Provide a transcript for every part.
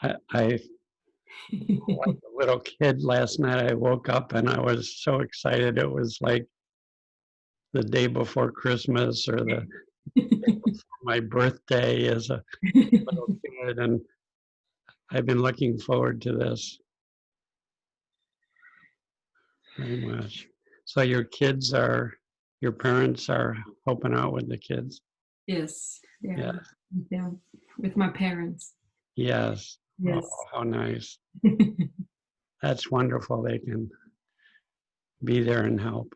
I like a little kid last night. I woke up and I was so excited. It was like the day before Christmas or the day before my birthday as a little kid, and I've been looking forward to this very much. So your parents are helping out with the kids? Yes, Yeah. yeah, with my parents. Yes. Oh, Yes. how nice. That's wonderful. They can be there and help.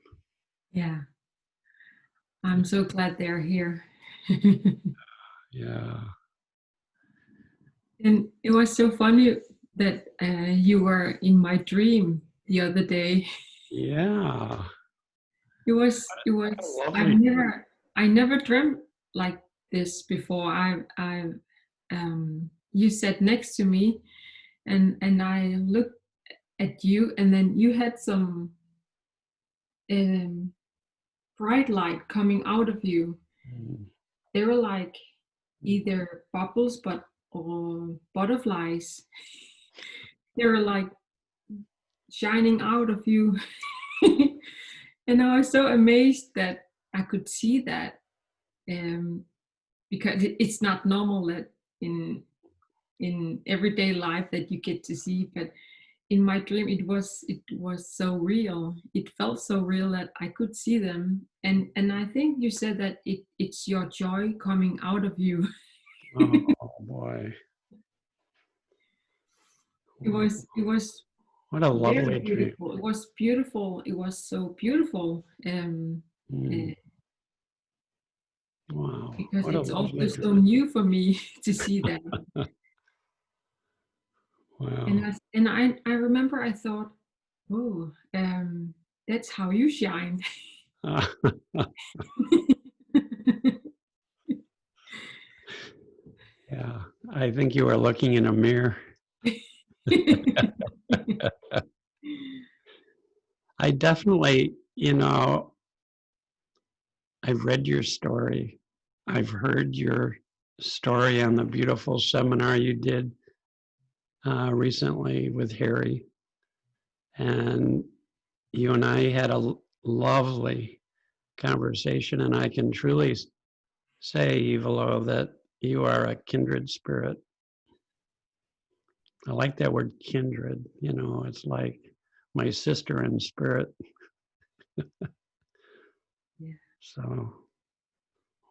Yeah, I'm so glad they're here. Yeah. And it was so funny that you were in my dream the other day. Yeah. It What a was, lovely. I never dreamt like this before. You sat next to me and I looked at you and then you had some um, bright light coming out of you. Mm. They were like either bubbles but or butterflies. They were like shining out of you. And I was so amazed that I could see that, um, because it's not normal that in everyday life that you get to see. But in my dream, it was so real. It felt so real that I could see them. And I think you said that it's your joy coming out of you. Oh boy. It was What a very lovely dream. beautiful. It was beautiful. It was so beautiful. Mm. Uh, Wow. because What a it's also lovely so dream. new for me to see that. Wow. And I remember I thought, oh, that's how you shine. Yeah. I think you were looking in a mirror. I definitely, I've read your story. I've heard your story on the beautiful seminar you did recently with Harry. And you and I had a lovely conversation. And I can truly say, Ivalo, that you are a kindred spirit. I like that word kindred. It's like my sister in spirit. Yeah. So,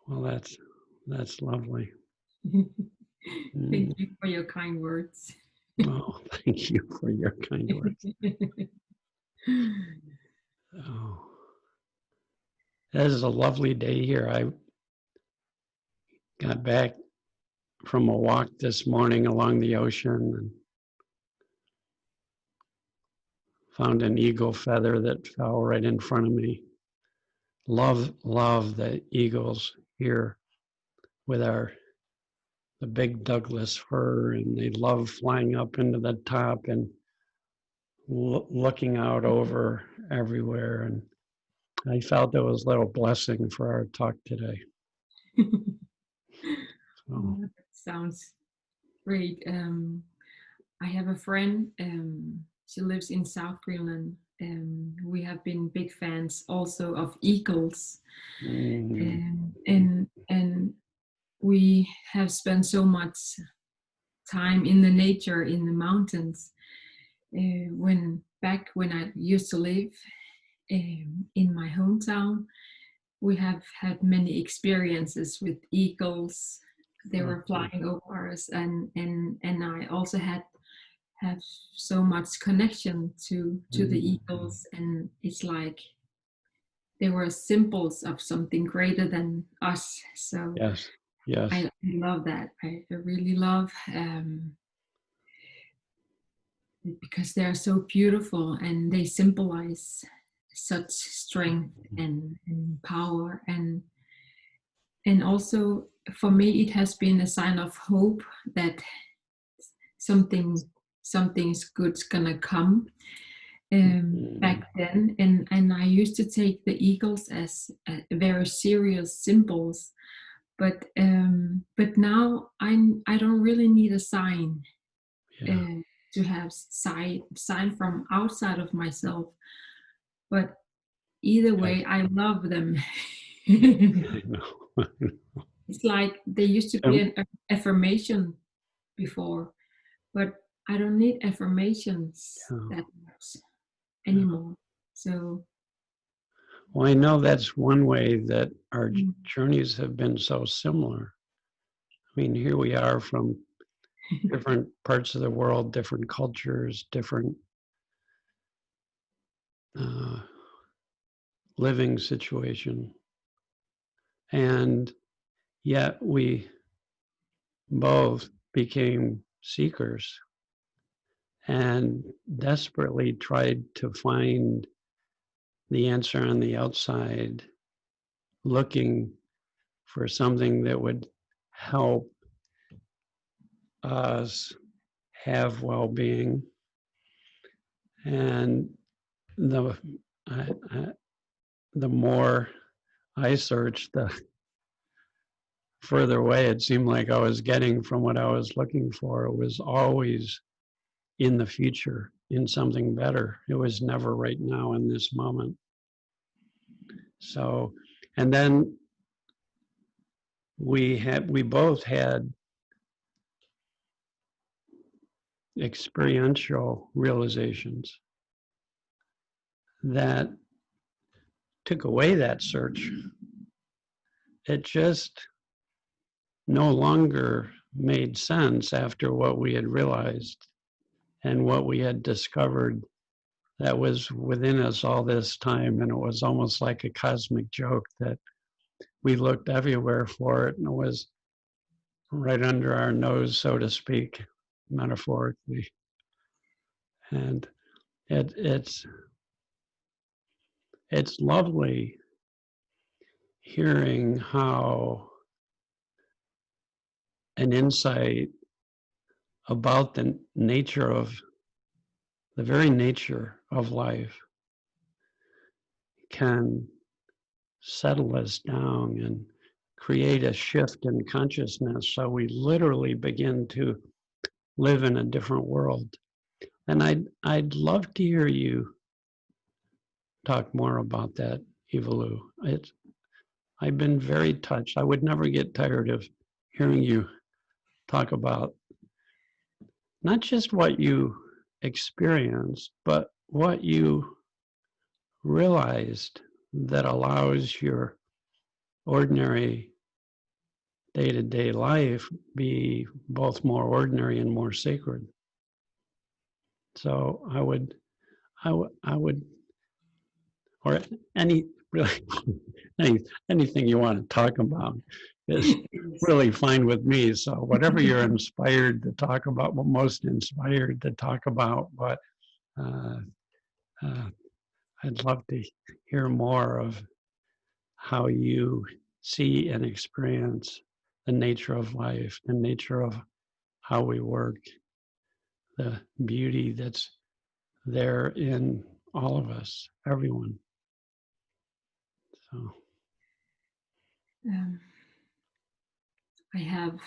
well, that's lovely. Thank Mm. you for your kind words. Oh, thank you for your kind words. Oh, that is a lovely day here. I got back from a walk this morning along the ocean and found an eagle feather that fell right in front of me. Love the eagles here with the big Douglas fir, and they love flying up into the top and looking out over everywhere. And I felt it was a little blessing for our talk today. So, That sounds great. I have a friend. She lives in South Greenland. We have been big fans also of eagles, mm, and we have spent so much time in the nature in the mountains. When I used to live in my hometown, we have had many experiences with eagles. They were flying over us, and I also have so much connection to the eagles, and it's like they were symbols of something greater than us. So yes, yes. I love that. I really love, because they are so beautiful and they symbolize such strength and power, and also for me it has been a sign of hope that something something's good's gonna come. Back then, and I used to take the eagles as very serious symbols, but now I don't really need a sign. Yeah. to have sign from outside of myself. But either Yes. way, I love them. I know. It's like there used to be Um, an affirmation before, but I don't need affirmations yeah, that much yeah. anymore. So Well, I know that's one way that our mm, journeys have been so similar. I mean, here we are from different parts of the world, different cultures, different uh, living situation, and yet we both became seekers and desperately tried to find the answer on the outside, looking for something that would help us have well-being. And the I, I, the more I searched, the further away it seemed like I was getting from what I was looking for. It was always in the future, in something better. It was never right now in this moment. So, and then we both had experiential realizations that took away that search. It just no longer made sense after what we had realized and what we had discovered that was within us all this time. And it was almost like a cosmic joke that we looked everywhere for it, and it was right under our nose, so to speak, metaphorically. And it's it's lovely hearing how an insight about the very nature of life can settle us down and create a shift in consciousness so we literally begin to live in a different world. And I'd love to hear you talk more about that, Ivalo. I've been very touched. I would never get tired of hearing you talk about not just what you experienced, but what you realized that allows your ordinary day-to-day life be both more ordinary and more sacred. So I would, or any really, anything you want to talk about is yes. really fine with me. So whatever you're inspired to talk about, well, most inspired to talk about, but uh, uh, I'd love to hear more of how you see and experience the nature of life, the nature of how we work, the beauty that's there in all of us, everyone. So, um, I have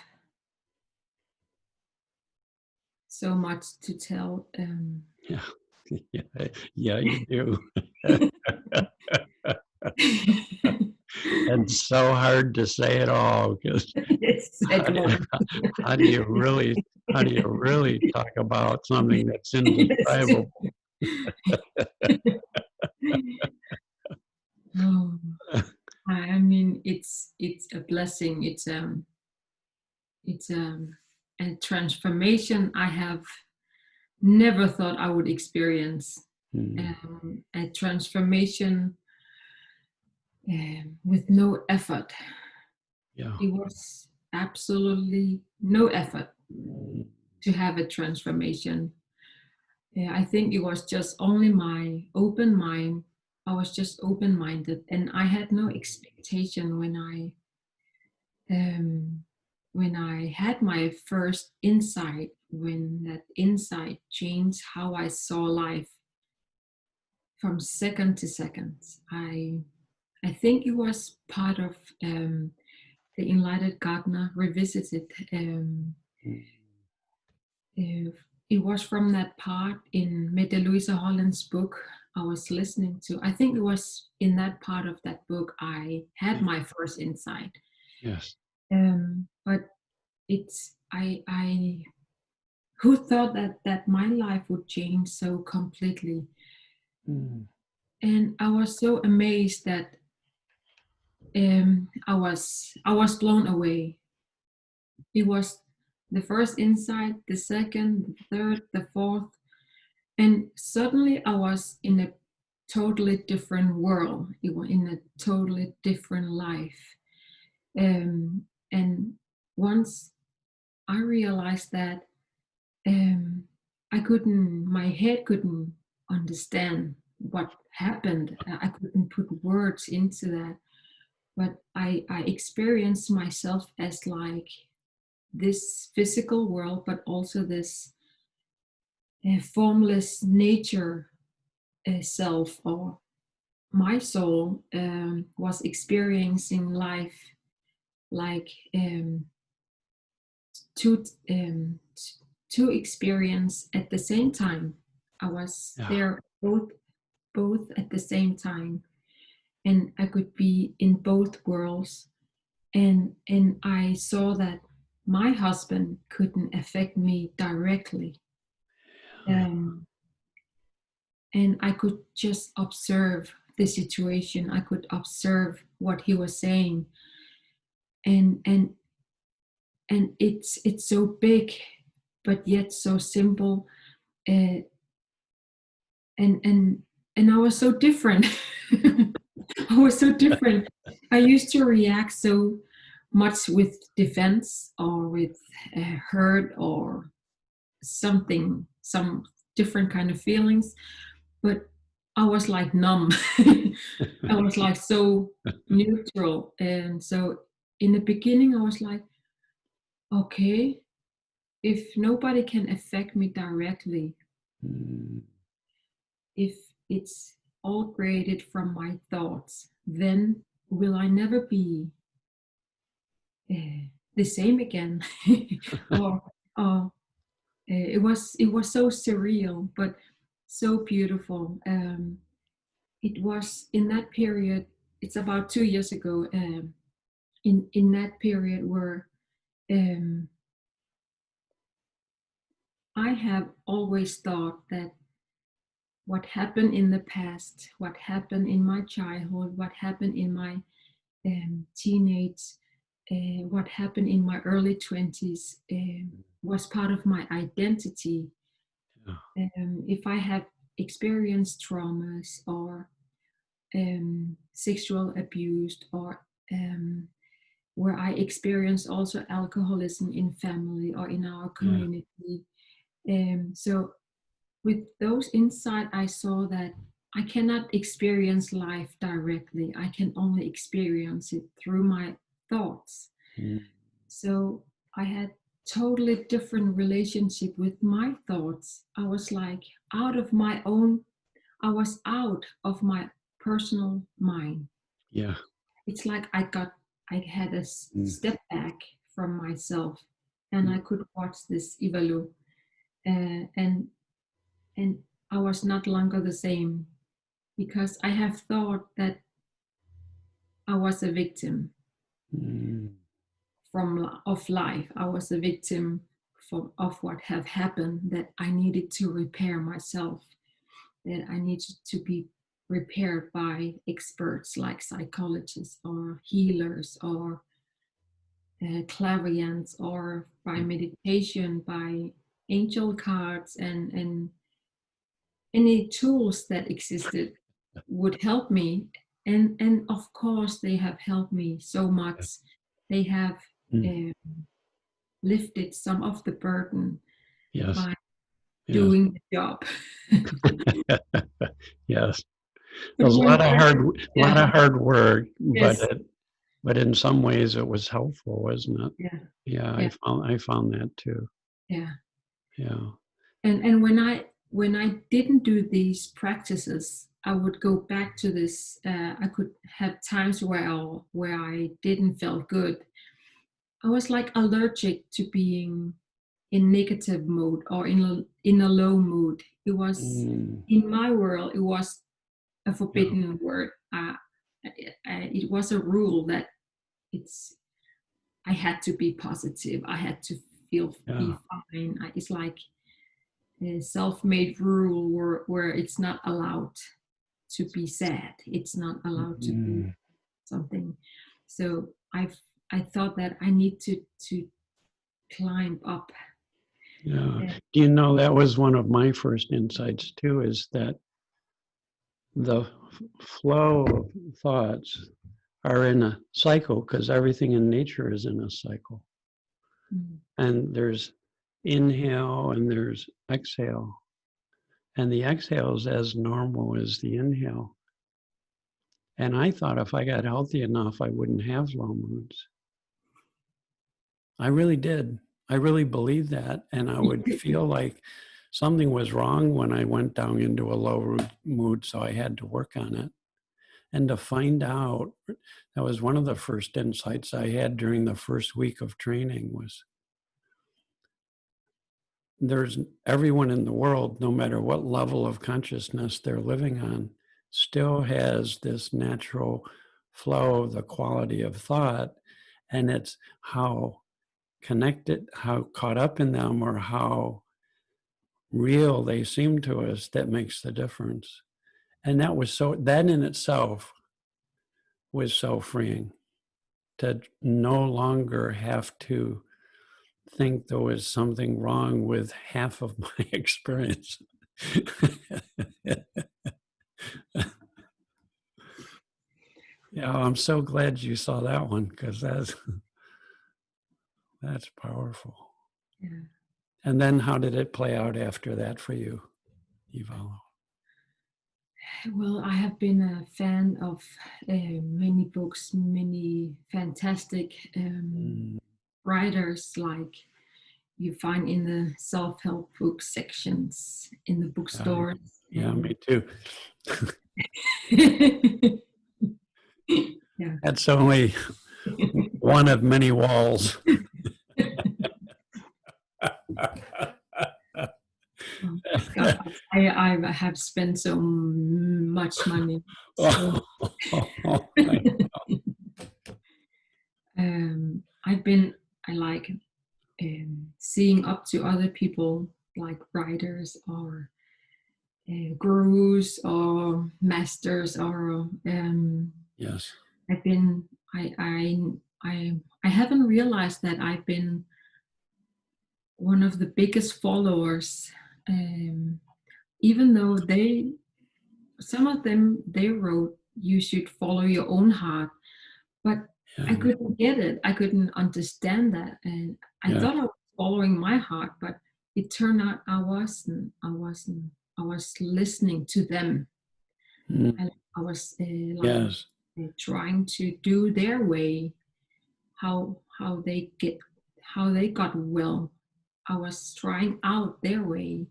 so much to tell. yeah, yeah, yeah, you do. And so hard to say it all because Yes, how said do, one. how do you really how do you really talk about something that's Yes. indescribable? Oh, I mean, it's a blessing. It's a transformation I have never thought I would experience. Hmm, A transformation with no effort. yeah, It was absolutely no effort to have a transformation. I think it was just only my open mind. I was just open minded, and I had no expectation um, when I had my first insight. When that insight changed how I saw life from second to second. I think it was part of the Enlightened Gardener Revisited. hmm, Uh, it was from that part in Mette Louise Holland's book I was listening to. I think it was in that part of that book I had my first insight. Yes. But it's I who thought that my life would change so completely. And I was so amazed that I was blown away. It was the first insight, the second, the third, the fourth, and suddenly I was in a totally different world. It was in a totally different life. And once I realized that, my head couldn't understand what happened. I couldn't put words into that. But I experienced myself as like this physical world, but also this formless nature self, or my soul was experiencing life like two experience at the same time. I was there both at the same time, and I could be in both worlds. And I saw that my husband couldn't affect me directly. Um, and I could just observe the situation. I could observe what he was saying, and it's so big, but yet so simple, uh, and I was so different. I was so different. I used to react so much with defense or with hurt or something, some different kind of feelings, but I was like numb. I was like so neutral. And so in the beginning, I was like, okay, if nobody can affect me directly, if it's all created from my thoughts, then will I never be the same again? or it was so surreal, but so beautiful. It was in that period. It's about 2 years ago. In that period where um, I have always thought that what happened in the past, what happened in my childhood, what happened in my teenage, what happened in my early 20s was part of my identity. If I have experienced traumas or sexual abuse, or where I experienced also alcoholism in family or in our community. So with those insights, I saw that I cannot experience life directly. I can only experience it through my thoughts. So I had totally different relationship with my thoughts. I was like I was out of my personal mind. Yeah. It's like I had a step back from myself, and I could watch this Ivalo, and I was not longer the same, because I have thought that I was a victim of life. I was a victim of what have happened, that I needed to repair myself, that I needed to be repaired by experts like psychologists or healers or clairvoyance, or by meditation, by angel cards, and any tools that existed would help me. And of course they have helped me so much. They have uh, lifted some of the burden Yes. by Yes. doing the job. Yes. It But was a when lot of hard work, yes, but in some ways it was helpful, wasn't it? yeah, Yeah, yeah, I found that too. yeah. Yeah. And when I didn't do these practices, I would go back to this. I could have times where I didn't feel good. I was like allergic to being in negative mode or in a low mood. It was in my world. It was a forbidden word. It was a rule that I had to be positive. I had to be fine. It's like a self-made rule where it's not allowed to be sad. It's not allowed to be something. So I thought that I need to climb up. Yeah. Do you know that was one of my first insights too, is that the flow of thoughts are in a cycle, because everything in nature is in a cycle. And there's inhale and there's exhale. And the exhale is as normal as the inhale. And I thought if I got healthy enough, I wouldn't have low moods. I really did. I really believed that. And I would feel like something was wrong when I went down into a low mood, so I had to work on it. And to find out, that was one of the first insights I had during the first week of training, was there's everyone in the world, no matter what level of consciousness they're living on, still has this natural flow of the quality of thought. And it's how connected, how caught up in them, or how real they seem to us, that makes the difference. And that in itself was so freeing, to no longer have to think there was something wrong with half of my experience. Yeah, I'm so glad you saw that one, because that's powerful. Yeah. And then how did it play out after that for you, Ivalo? Well, I have been a fan of many books, many fantastic writers, like you find in the self-help book sections in the bookstores. Yeah, me too. Yeah. That's only one of many walls. God, I have spent so much money. So, I like seeing up to other people, like writers or gurus or masters, or yes. I haven't realized that I've been one of the biggest followers, even though some of them, they wrote you should follow your own heart, but I couldn't get it. I couldn't understand that, and I thought I was following my heart, but it turned out I wasn't. I was listening to them. I was trying to do their way, how they got well. I was trying out their way,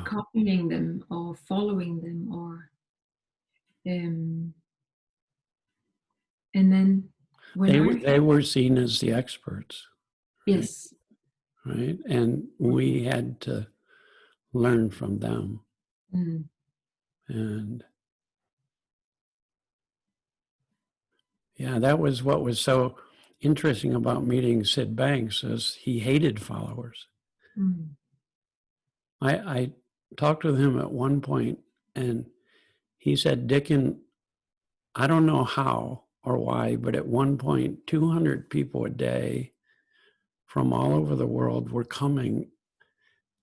copying them or following them, or and then when they were seen as the experts. Right? Yes. Right. And we had to learn from them. And yeah, that was what was so interesting about meeting Sid Banks, is he hated followers. I talked with him at one point, and he said, Dicken, I don't know how or why, but at one point, 200 people a day from all over the world were coming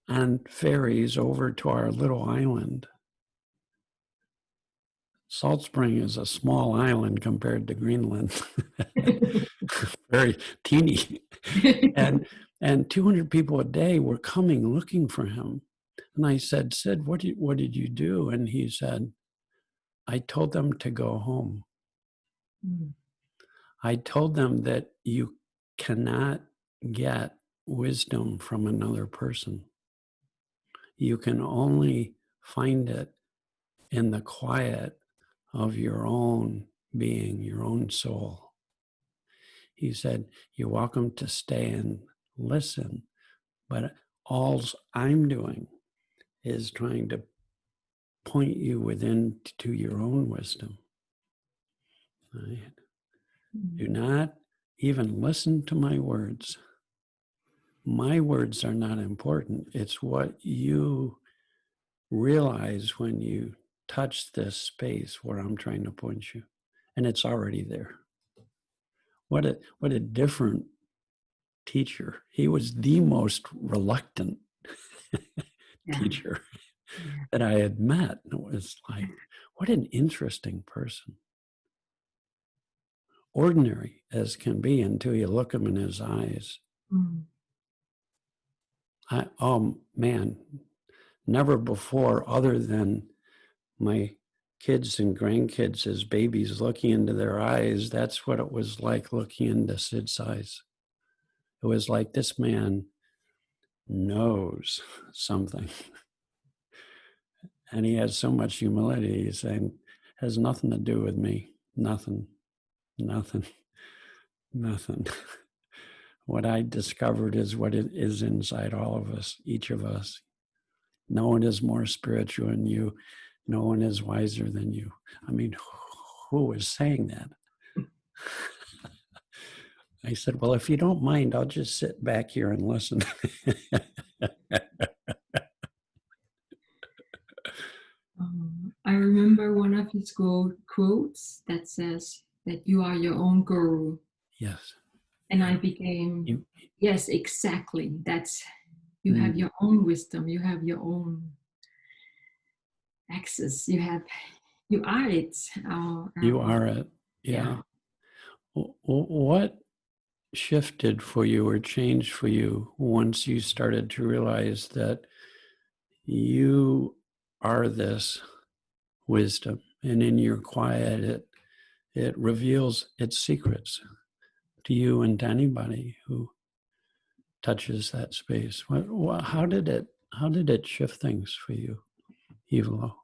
on ferries over to our little island. Salt Spring is a small island compared to Greenland. Very teeny. And 200 people a day were coming looking for him. And I said, Sid, what did you do? And he said, I told them to go home. I told them that you cannot get wisdom from another person. You can only find it in the quiet of your own being, your own soul. He said, you're welcome to stay in listen. But all I'm doing is trying to point you within to your own wisdom. Right? Do not even listen to my words. My words are not important. It's what you realize when you touch this space where I'm trying to point you. And it's already there. What a different teacher. He was the most reluctant teacher that I had met. It was like, what an interesting person. Ordinary as can be until you look him in his eyes. Oh man, never before, other than my kids and grandkids as babies looking into their eyes, that's what it was like looking into Sid's eyes. It was like, this man knows something. And he has so much humility. He's saying, has nothing to do with me. Nothing. What I discovered is what it is inside all of us, each of us. No one is more spiritual than you. No one is wiser than you. I mean, who is saying that? I said, well, if you don't mind, I'll just sit back here and listen. I remember one of his quotes that says that you are your own guru. Yes. And I became, yes, exactly. That's, you have your own wisdom. You have your own access. You are it. You are it. Yeah. What shifted for you or changed for you once you started to realize that you are this wisdom, and in your quiet, it reveals its secrets to you and to anybody who touches that space? How did it shift things for you, Ivalo?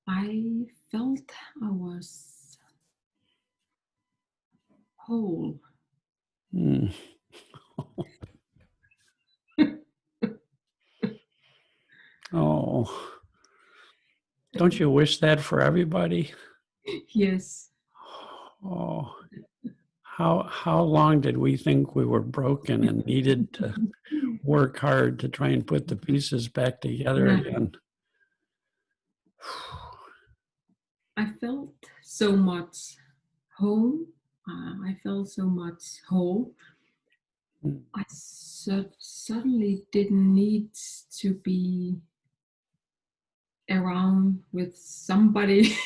I felt I was whole. Oh, don't you wish that for everybody? Yes. Oh, how long did we think we were broken and needed to work hard to try and put the pieces back together again? I felt so much home. I felt so much whole. I suddenly didn't need to be around with somebody.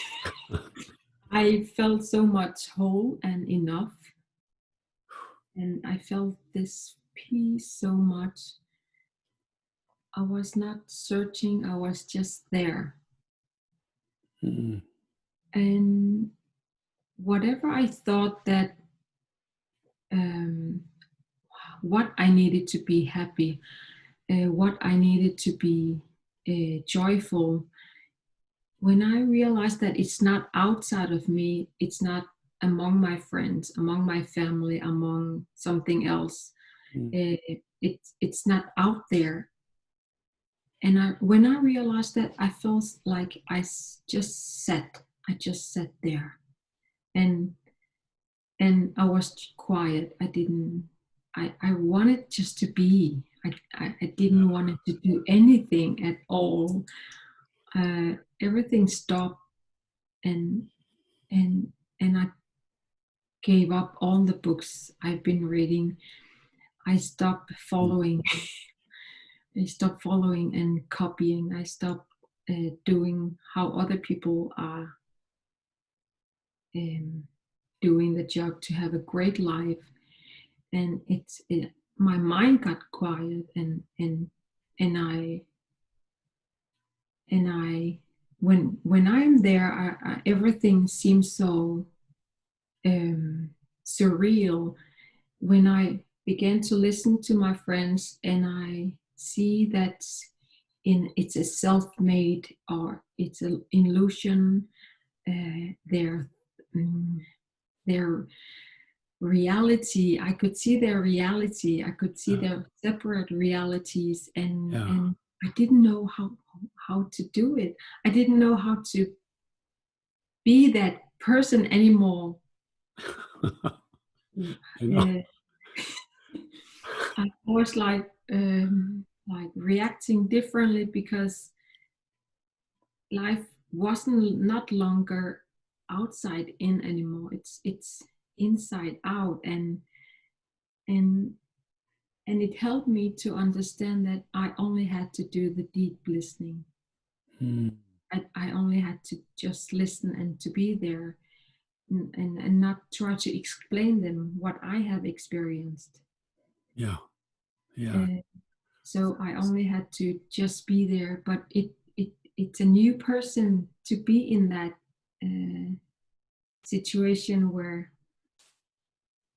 I felt so much whole and enough. And I felt this peace so much. I was not searching, I was just there. And whatever I thought that what I needed to be happy, what I needed to be joyful, when I realized that it's not outside of me, it's not among my friends, among my family, among something else, it's not out there. And when I realized that, I felt like I just sat there, and I was quiet. I wanted just to be. I didn't want to do anything at all. Everything stopped, and I gave up all the books I've been reading. I stopped following. I stopped following and copying. I stopped doing how other people are doing the job to have a great life. And my mind got quiet, and I when I'm there, everything seems so surreal. When I began to listen to my friends, and I see that it's a self-made, or it's an illusion. They're reality. I could see their reality. I could see their separate realities, and Yeah. and I didn't know how to do it. I didn't know how to be that person anymore. I know. Uh, I was like reacting differently because life wasn't not longer outside in anymore. It's inside out, and and it helped me to understand that I only had to do the deep listening. Mm, I only had to just listen and to be there, and not try to explain them what I have experienced. yeah. Yeah. Uh, so I only had to just be there, but it's a new person to be in that uh, situation where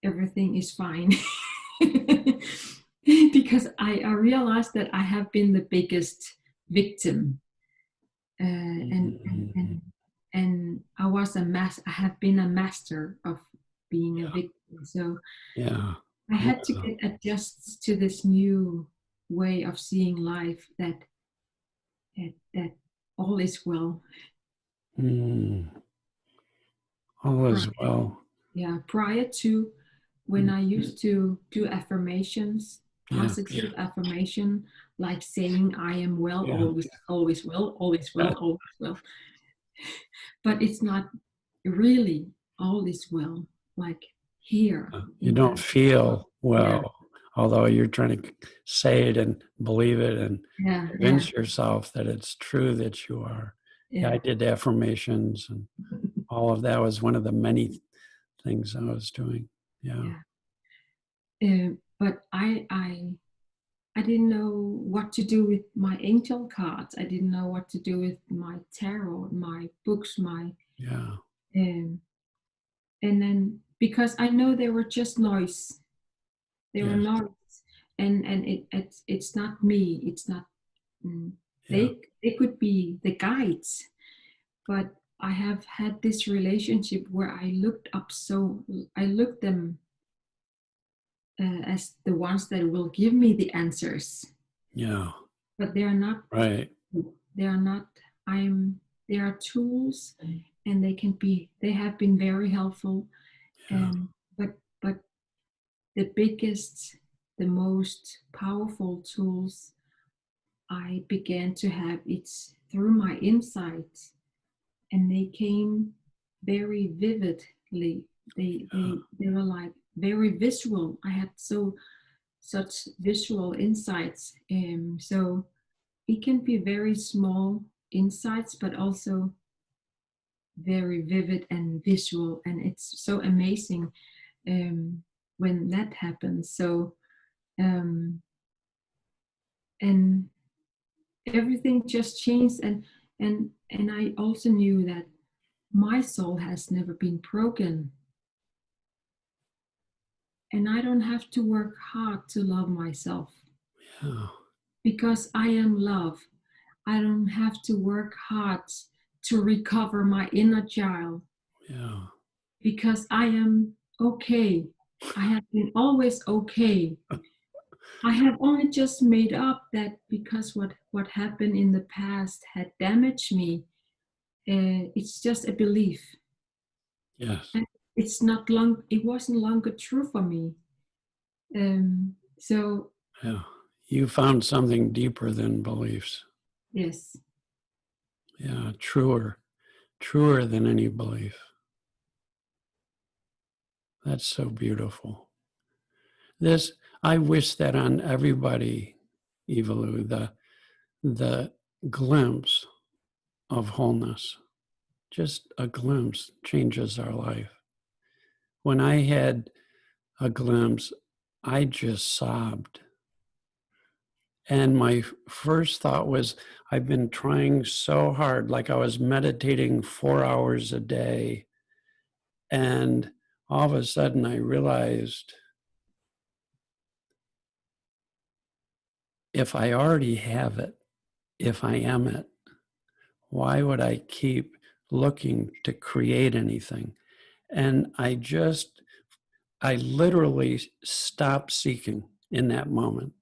everything is fine. Because I realized that I have been the biggest victim, Mm, and I have been a master of being a yeah. victim. So Yeah. I Yeah. had to get adjust to this new way of seeing life, that all is well. Mm, all is Pri- well. Yeah, prior to, when Mm, I used to do affirmations, yeah. positive affirmation, like saying I am well, Yeah. always, always well, always Yeah. well, always well. But it's not really all is well, like here You in don't the, feel yeah, well, although you're trying to say it and believe it and yeah, yeah, convince yourself that it's true that you are. Yeah, yeah, I did affirmations and all of that was one of the many things I was doing. Yeah. yeah. But I didn't know what to do with my angel cards. I didn't know what to do with my tarot, my books, my Yeah. um, and then because I know they were just noise. They were Yes. noise, and it's not me. It's not. Mm, Yeah. they could be the guides, but I have had this relationship where I looked them as the ones that will give me the answers, Yeah. but they are not. Right. They are not. I'm. They are tools, and they have been very helpful. Yeah. But the biggest, the most powerful tools I began to have, it's through my insights, and they came very vividly. They were like very visual. I had such visual insights. So it can be very small insights, but also very vivid and visual, and it's so amazing um, when that happens. So um, and everything just changed, and I also knew that my soul has never been broken, and I don't have to work hard to love myself Yeah. because I am love. I don't have to work hard to recover my inner child Yeah. because I am okay. I have been always okay. I have only just made up that because what happened in the past had damaged me. It's just a belief, Yes. and it wasn't longer true for me. So Yeah. You found something deeper than beliefs. yes, Yeah. Truer than any belief. That's so beautiful. This, I wish that on everybody, Ivalo, the glimpse of wholeness, just a glimpse changes our life. When I had a glimpse, I just sobbed. And my first thought was, I've been trying so hard, like I was meditating 4 hours a day. And all of a sudden I realized if I already have it, if I am it, why would I keep looking to create anything? And I just I literally stopped seeking in that moment.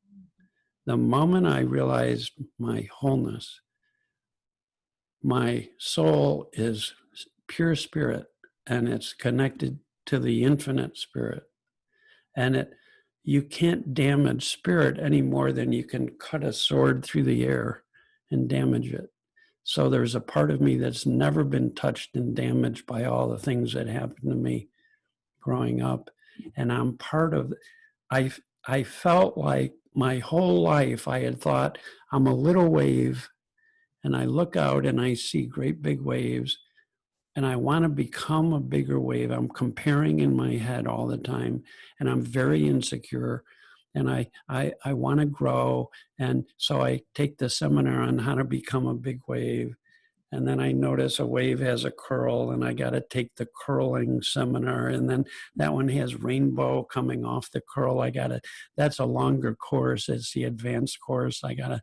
The moment I realized my wholeness, my soul is pure spirit, and it's connected to the infinite spirit. And you can't damage spirit any more than you can cut a sword through the air and damage it. So there's a part of me that's never been touched and damaged by all the things that happened to me growing up. And I'm part of, I felt like my whole life I had thought I'm a little wave, and I look out and I see great big waves, and I want to become a bigger wave. I'm comparing in my head all the time, and I'm very insecure, and I want to grow. And so I take the seminar on how to become a big wave. And then I notice a wave has a curl, and I got to take the curling seminar. And then that one has rainbow coming off the curl. That's a longer course. It's the advanced course. I gotta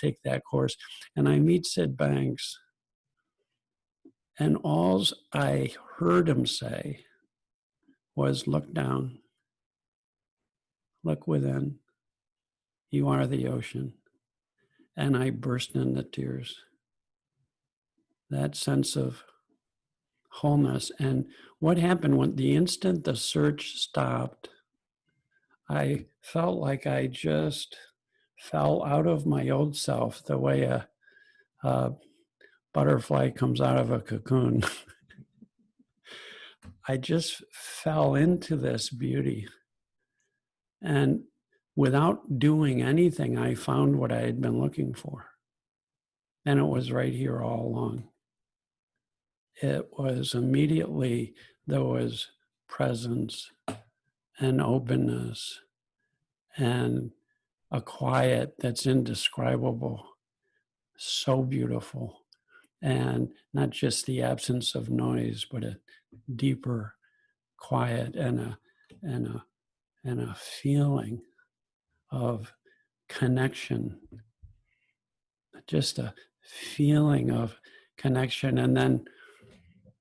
take that course. And I meet Sid Banks, and all I heard him say was, look down, look within. You are the ocean. And I burst into tears. That sense of wholeness. And what happened when the instant the search stopped, I felt like I just fell out of my old self, the way a butterfly comes out of a cocoon. I just fell into this beauty. And without doing anything, I found what I had been looking for. And it was right here all along. It was immediately, there was presence and openness and a quiet that's indescribable, so beautiful. And not just the absence of noise, but a deeper quiet and a feeling of connection, just a feeling of connection. And then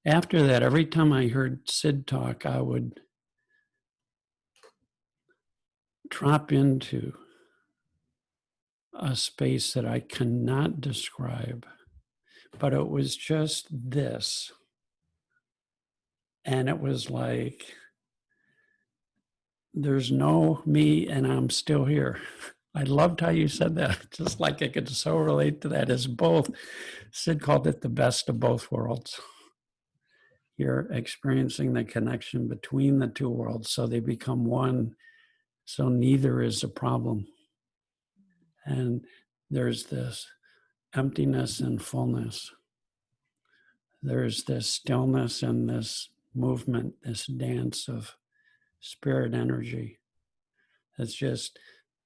after that, every time I heard Sid talk, I would drop into a space that I cannot describe, but it was just this. And it was like, there's no me and I'm still here. I loved how you said that. Just like I could so relate to that as both. Sid called it the best of both worlds. You're experiencing the connection between the two worlds, so they become one. So neither is a problem. And there's this emptiness and fullness. There's this stillness and this movement, this dance of spirit energy that's just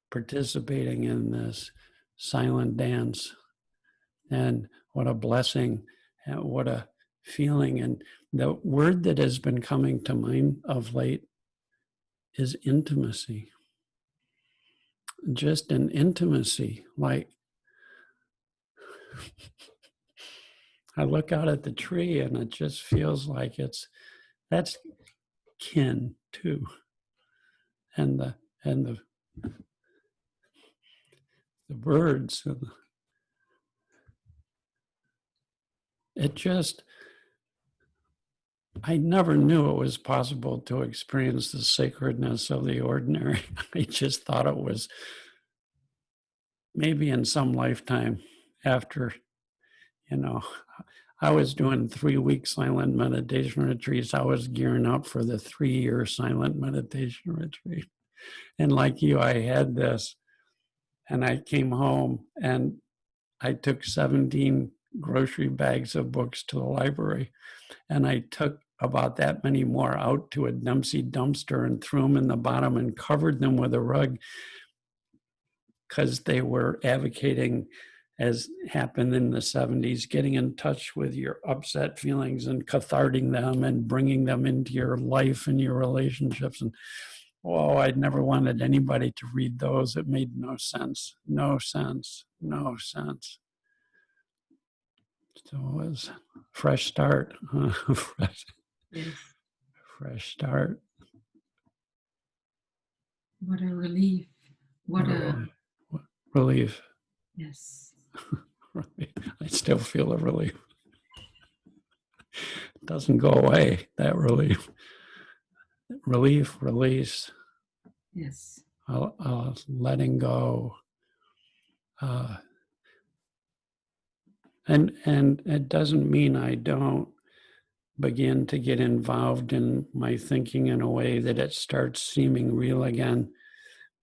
participating in this silent dance. And what a blessing, and what a feeling. And the word that has been coming to mind of late is intimacy. Just an intimacy. Like, I look out at the tree and it just feels like that's kin too. And the birds, it just, I never knew it was possible to experience the sacredness of the ordinary. I just thought it was maybe in some lifetime after, I was doing 3-week silent meditation retreats. I was gearing up for the 3-year silent meditation retreat. And like you, I had this, and I came home and I took 17 grocery bags of books to the library. And I took about that many more out to a Dempsey dumpster and threw them in the bottom and covered them with a rug, because they were advocating, as happened in the 70s, getting in touch with your upset feelings and catharting them and bringing them into your life and your relationships. And I'd never wanted anybody to read those. It made no sense. No sense. No sense. So it was a fresh start. Yes. Fresh start. What a relief. What a, relief. yes. I still feel a relief. It doesn't go away, that relief. Relief, release, Yes. letting go. And it doesn't mean I don't begin to get involved in my thinking in a way that it starts seeming real again.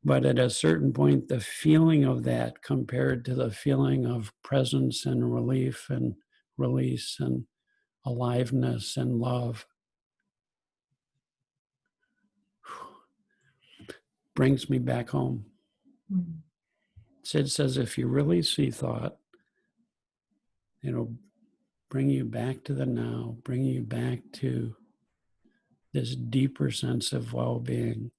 But at a certain point, the feeling of that compared to the feeling of presence and relief and release and aliveness and love brings me back home. Mm. Sid says, if you really see thought, it'll bring you back to the now, bring you back to this deeper sense of well-being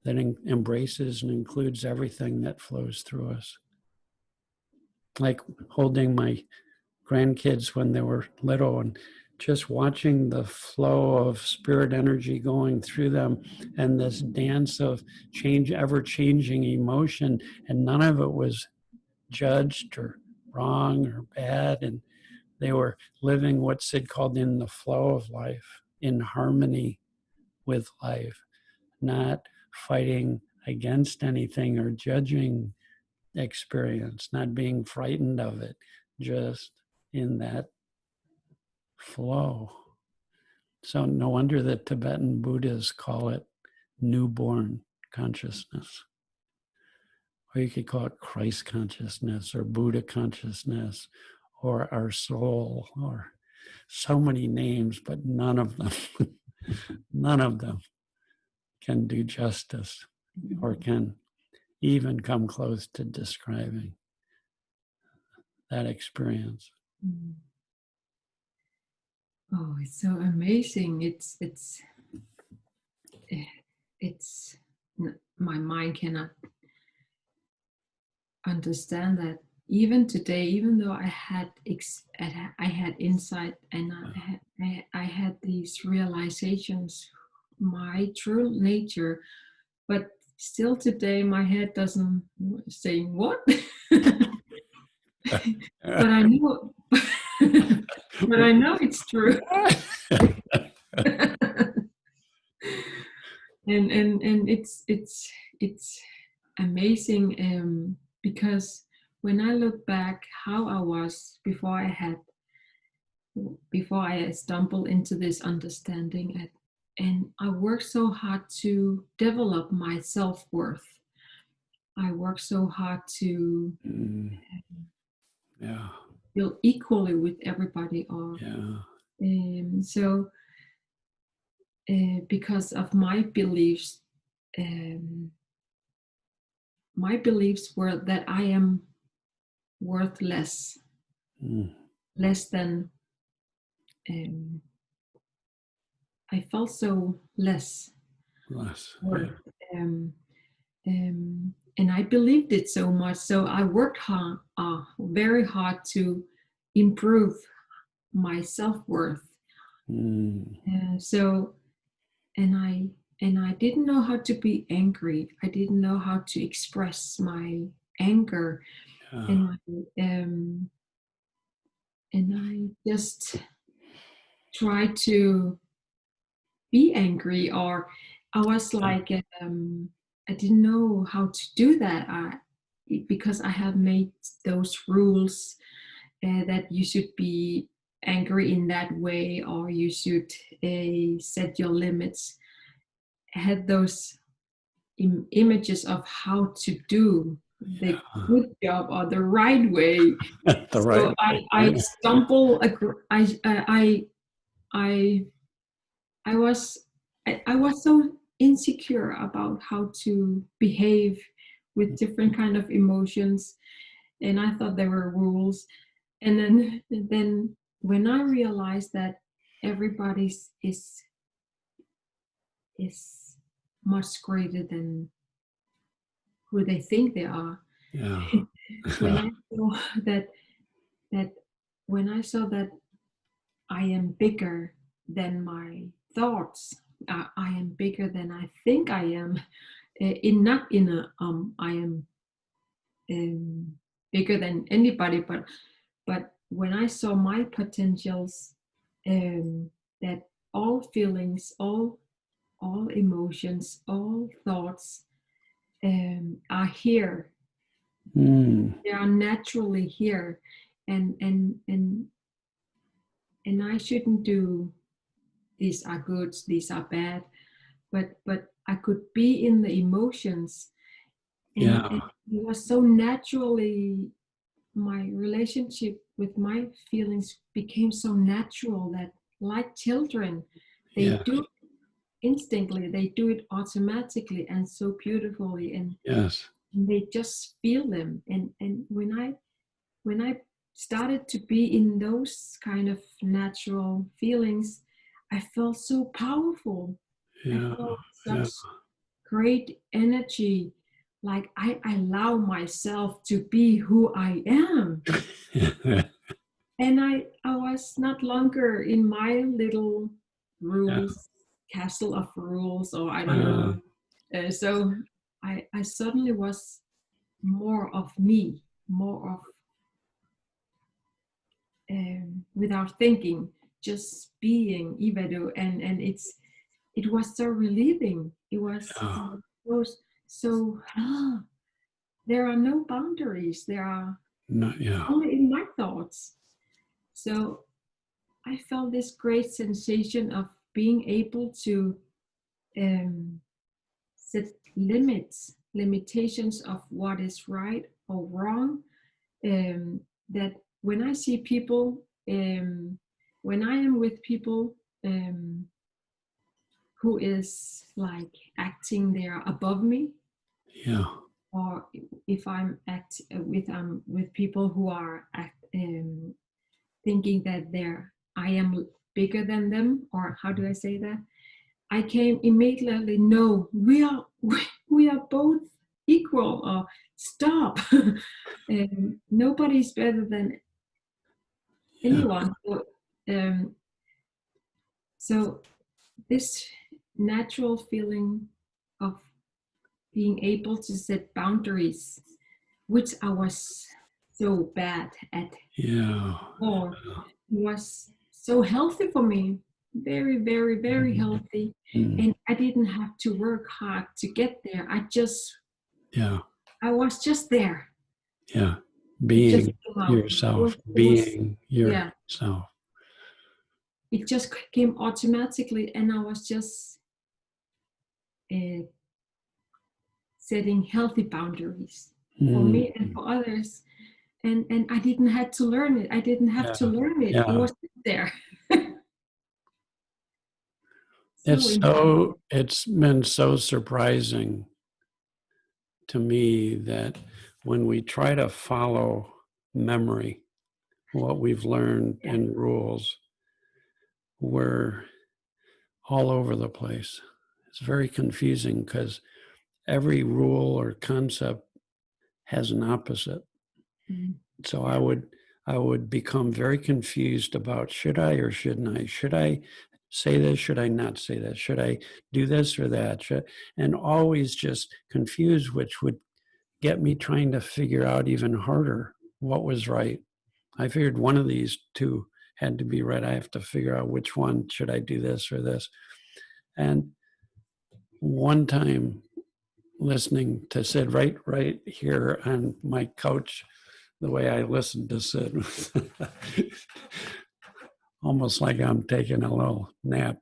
that embraces and includes everything that flows through us. Like holding my grandkids when they were little and just watching the flow of spirit energy going through them and this dance of change, ever-changing emotion, and none of it was judged or wrong or bad, and they were living what Sid called in the flow of life, in harmony with life, not fighting against anything or judging experience, not being frightened of it, just in that flow. So no wonder that Tibetan Buddhists call it newborn consciousness. Or you could call it Christ consciousness or Buddha consciousness or our soul or so many names, but none of them, none of them can do justice or can even come close to describing that experience. Mm. Oh, it's so amazing. It's my mind cannot understand that even today, even though I had insight and I had these realizations, my true nature, but still today my head doesn't say what. But I know, but I know it's true. and it's amazing because when I look back how I was before I stumbled into this understanding, and I worked so hard to develop my self-worth. I worked so hard to Yeah. feel equally with everybody, or so because of my beliefs were that I am worth less, less than. I felt so less worth, and I believed it so much. So I worked hard, very hard to improve my self-worth. So, and I didn't know how to be angry. I didn't know how to express my anger, and I just tried to be angry, or I was like, I didn't know how to do that. Because I have made those rules that you should be angry in that way, or you should set your limits. I had those images of how to do the good job or the right way. The So right I stumble. I was I was so insecure about how to behave with different kind of emotions, and I thought there were rules. And then when I realized that everybody's is much greater than who they think they are. When I saw that when I saw that I am bigger than my thoughts, I am bigger than I think I am. In not in a I am bigger than anybody, but when I saw my potentials, that all feelings, all emotions, all thoughts are here. They are naturally here, and I shouldn't do these are good, these are bad, but I could be in the emotions, and Yeah. it was so naturally. My relationship with my feelings became so natural that, like children, they Yeah. do it instinctively, they do it automatically and so beautifully, and Yes. they just feel them. And when I started to be in those kind of natural feelings, I felt so powerful. I Yeah. felt Yeah. such great energy, like I allow myself to be who I am. And I was not longer in my little Yeah. rules, castle of rules, or I don't Yeah. know. So I suddenly was more of me, more of without thinking, just being Ivalo, and it was so relieving. It was Yeah. so there are no boundaries. There are No, yeah. only in my thoughts. So I felt this great sensation of being able to um, set limitations of what is right or wrong. That when I see people, when I am with people who is like acting they are above me, Yeah. or if I'm with people who are thinking that I am bigger than them, or how do I say that? I came immediately. No, we are both equal. Or stop. Nobody's better than Yeah. anyone. Um, so this natural feeling of being able to set boundaries, which I was so bad at, Yeah. or was so healthy for me, very, very, very healthy. Mm. And I didn't have to work hard to get there. Yeah. I was just there. Yeah. It just Being came out. yourself. It was Being yeah, yourself. it just came automatically, and I was just uh, setting healthy boundaries for Mm. me and for others. And I didn't have to learn it. I didn't have to Yeah. learn it. It Yeah. was there. So important. It's been so surprising to me that when we try to follow memory, what we've learned Yeah. in rules, we're all over the place. It's very confusing because every rule or concept has an opposite. Mm. So I would become very confused about should I or shouldn't I? Should I say this? Should I not say that? Should I do this or that? And always just confused, which would get me trying to figure out even harder what was right. I figured one of these two had to be right. I have to figure out which one should I do this or this. And one time listening to Sid right here on my couch, the way I listened to Sid was almost like I'm taking a little nap.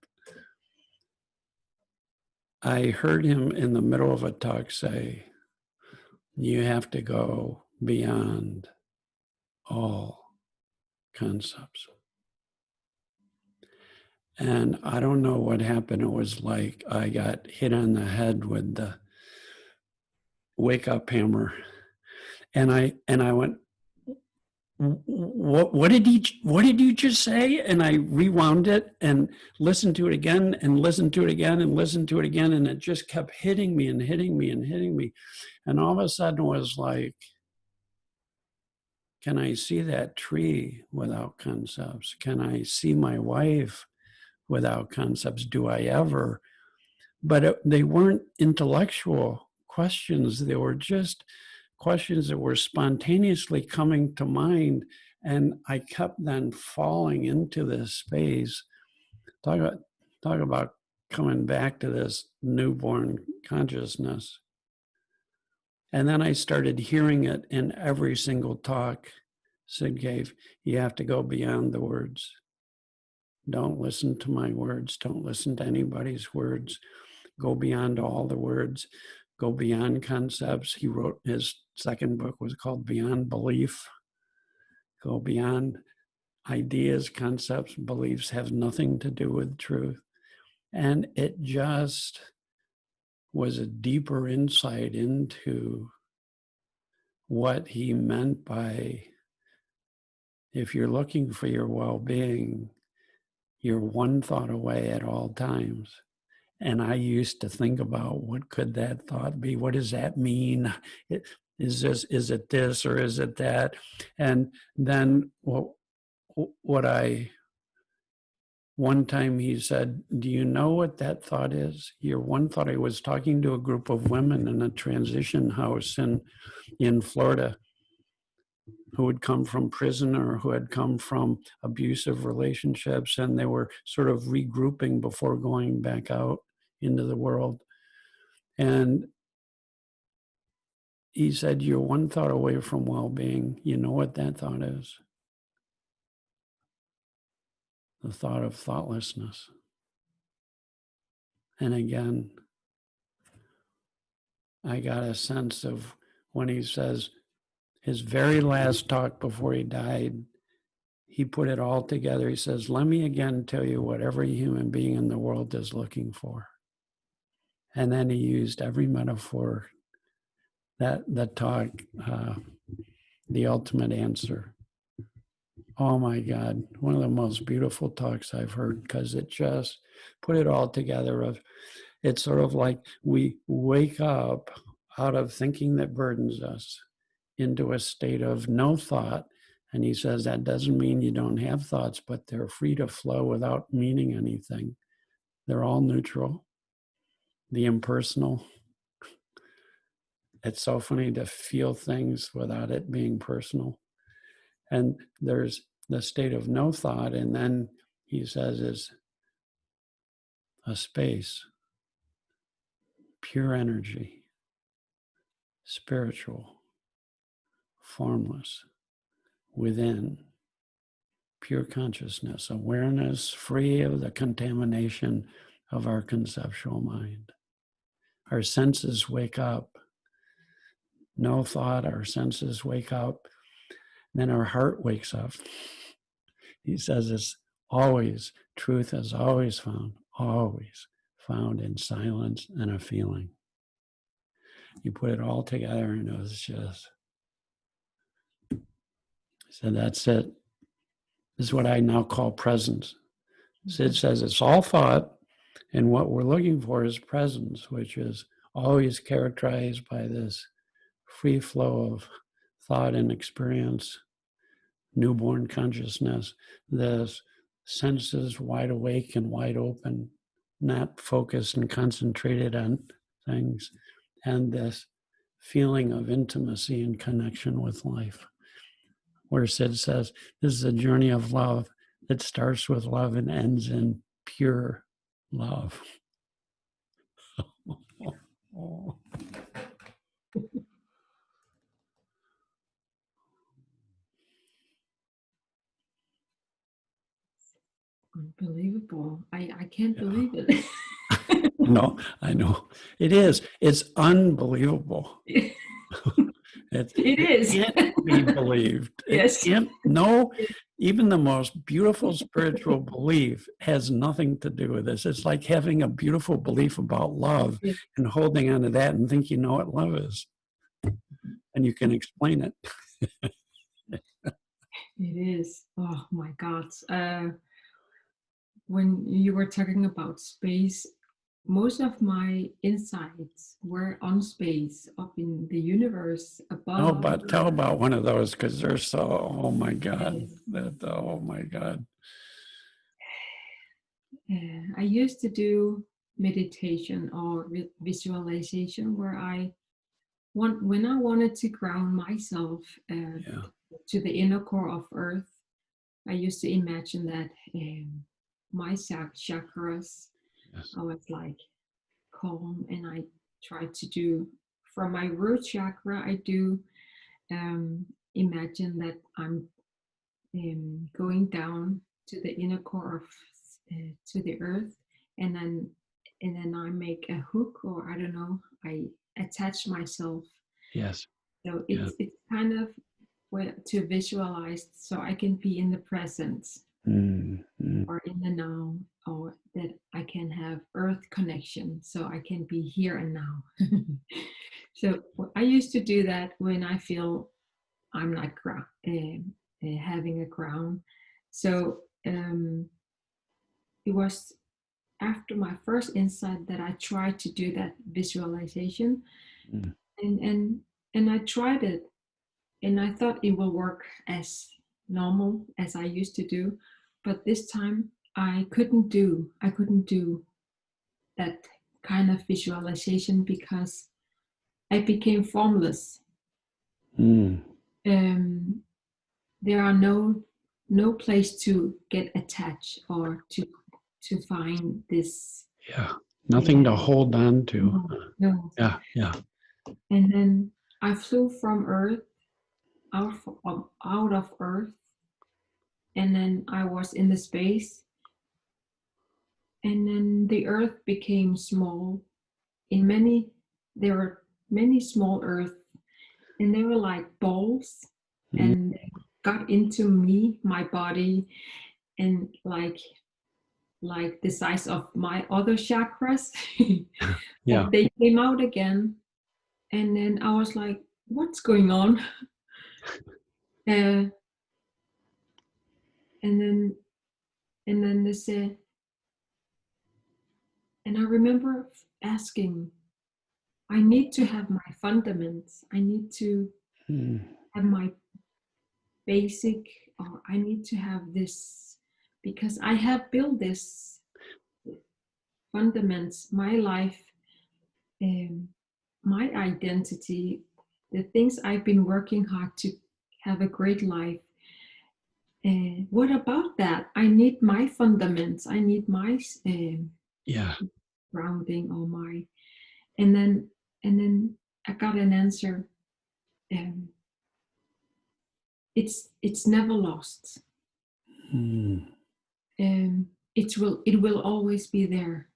I heard him in the middle of a talk say, you have to go beyond all concepts. And I don't know what happened. It was like I got hit on the head with the wake up hammer. And I went, what did you just say? And I rewound it and listened to it again and listened to it again and listened to it again. And it just kept hitting me and hitting me and hitting me. And all of a sudden it was like, can I see that tree without concepts? Can I see my wife without concepts. Do I ever? But they weren't intellectual questions. They were just questions that were spontaneously coming to mind. And I kept then falling into this space. Talk about coming back to this newborn consciousness. And then I started hearing it in every single talk Sid gave. You have to go beyond the words. Don't listen to my words. Don't listen to anybody's words. Go beyond all the words. Go beyond concepts. He wrote, his second book was called Beyond Belief. Go beyond ideas, concepts, beliefs have nothing to do with truth. And it just was a deeper insight into what he meant by, if you're looking for your well-being, you're one thought away at all times. And I used to think about, what could that thought be? What does that mean? Is it this or is it that? And then one time he said, do you know what that thought is? Your one thought. I was talking to a group of women in a transition house in Florida who had come from prison or who had come from abusive relationships, and they were sort of regrouping before going back out into the world. And he said, you're one thought away from well-being. You know what that thought is? The thought of thoughtlessness. And again, I got a sense of when he says his very last talk before he died, he put it all together. He says, let me again tell you what every human being in the world is looking for. And then he used every metaphor, that talk, the ultimate answer. Oh my God, one of the most beautiful talks I've heard, because it just put it all together. It's sort of like we wake up out of thinking that burdens us into a state of no thought. And he says that doesn't mean you don't have thoughts, but they're free to flow without meaning anything. They're all neutral, the impersonal. It's so funny to feel things without it being personal. And there's the state of no thought, and then he says is a space, pure energy, spiritual, formless, within, pure consciousness, awareness free of the contamination of our conceptual mind. Our senses wake up. No thought, our senses wake up. Then our heart wakes up. He says it's always, truth is always found in silence and a feeling. You put it all together and it was just, so that's it. This is what I now call presence. Sid says it's all thought, and what we're looking for is presence, which is always characterized by this free flow of thought and experience, newborn consciousness, the senses wide awake and wide open, not focused and concentrated on things, and this feeling of intimacy and connection with life. Where Sid says, this is a journey of love that starts with love and ends in pure love. Unbelievable. I can't believe it. No, I know. It is. It's unbelievable. It is. Can't be believed. Yes. It can't, no, even the most beautiful spiritual belief has nothing to do with this. It's like having a beautiful belief about love and holding on to that and think you know what love is. And you can explain it. It is. Oh my God. When you were talking about space, most of my insights were on space, up in the universe, Oh, above. but tell about one of those, because they're so, oh my God. Oh my God. I used to do meditation or visualization where when I wanted to ground myself Yeah. to the inner core of Earth, I used to imagine that my chakras, Yes. I was like calm, and I tried to do from my root chakra. I do imagine that I'm going down to the inner core of to the earth, and then I make a hook, or I don't know, I attach myself. Yes. So Yeah. it's kind of where to visualize, so I can be in the present Mm, mm. or in the now, or that I can have earth connection, so I can be here and now. So I used to do that when I feel I'm not having a crown. So it was after my first insight that I tried to do that visualization, Mm. and I tried it, and I thought it will work as normal as I used to do, but this time I couldn't do that kind of visualization because I became formless. Mm. Um, there are no place to get attached or to find this. Yeah. Nothing to hold on to. No, no. Yeah. Yeah. And then I flew from Earth out of Earth, and then I was in the space, and then the Earth became small. There were many small Earth, and they were like balls, Mm. and they got into me, my body, and like the size of my other chakras. Yeah. But they came out again, and then I was like, what's going on? uh, and then they said, and I remember asking, I need to have my fundaments, I need to Mm. have my basic, or I need to have this, because I have built this fundaments, my life, um, my identity, the things I've been working hard to have a great life. What about that? I need my fundaments. I need my Yeah. grounding, or my, and then I got an answer. Um, it's never lost. Mm. It will always be there.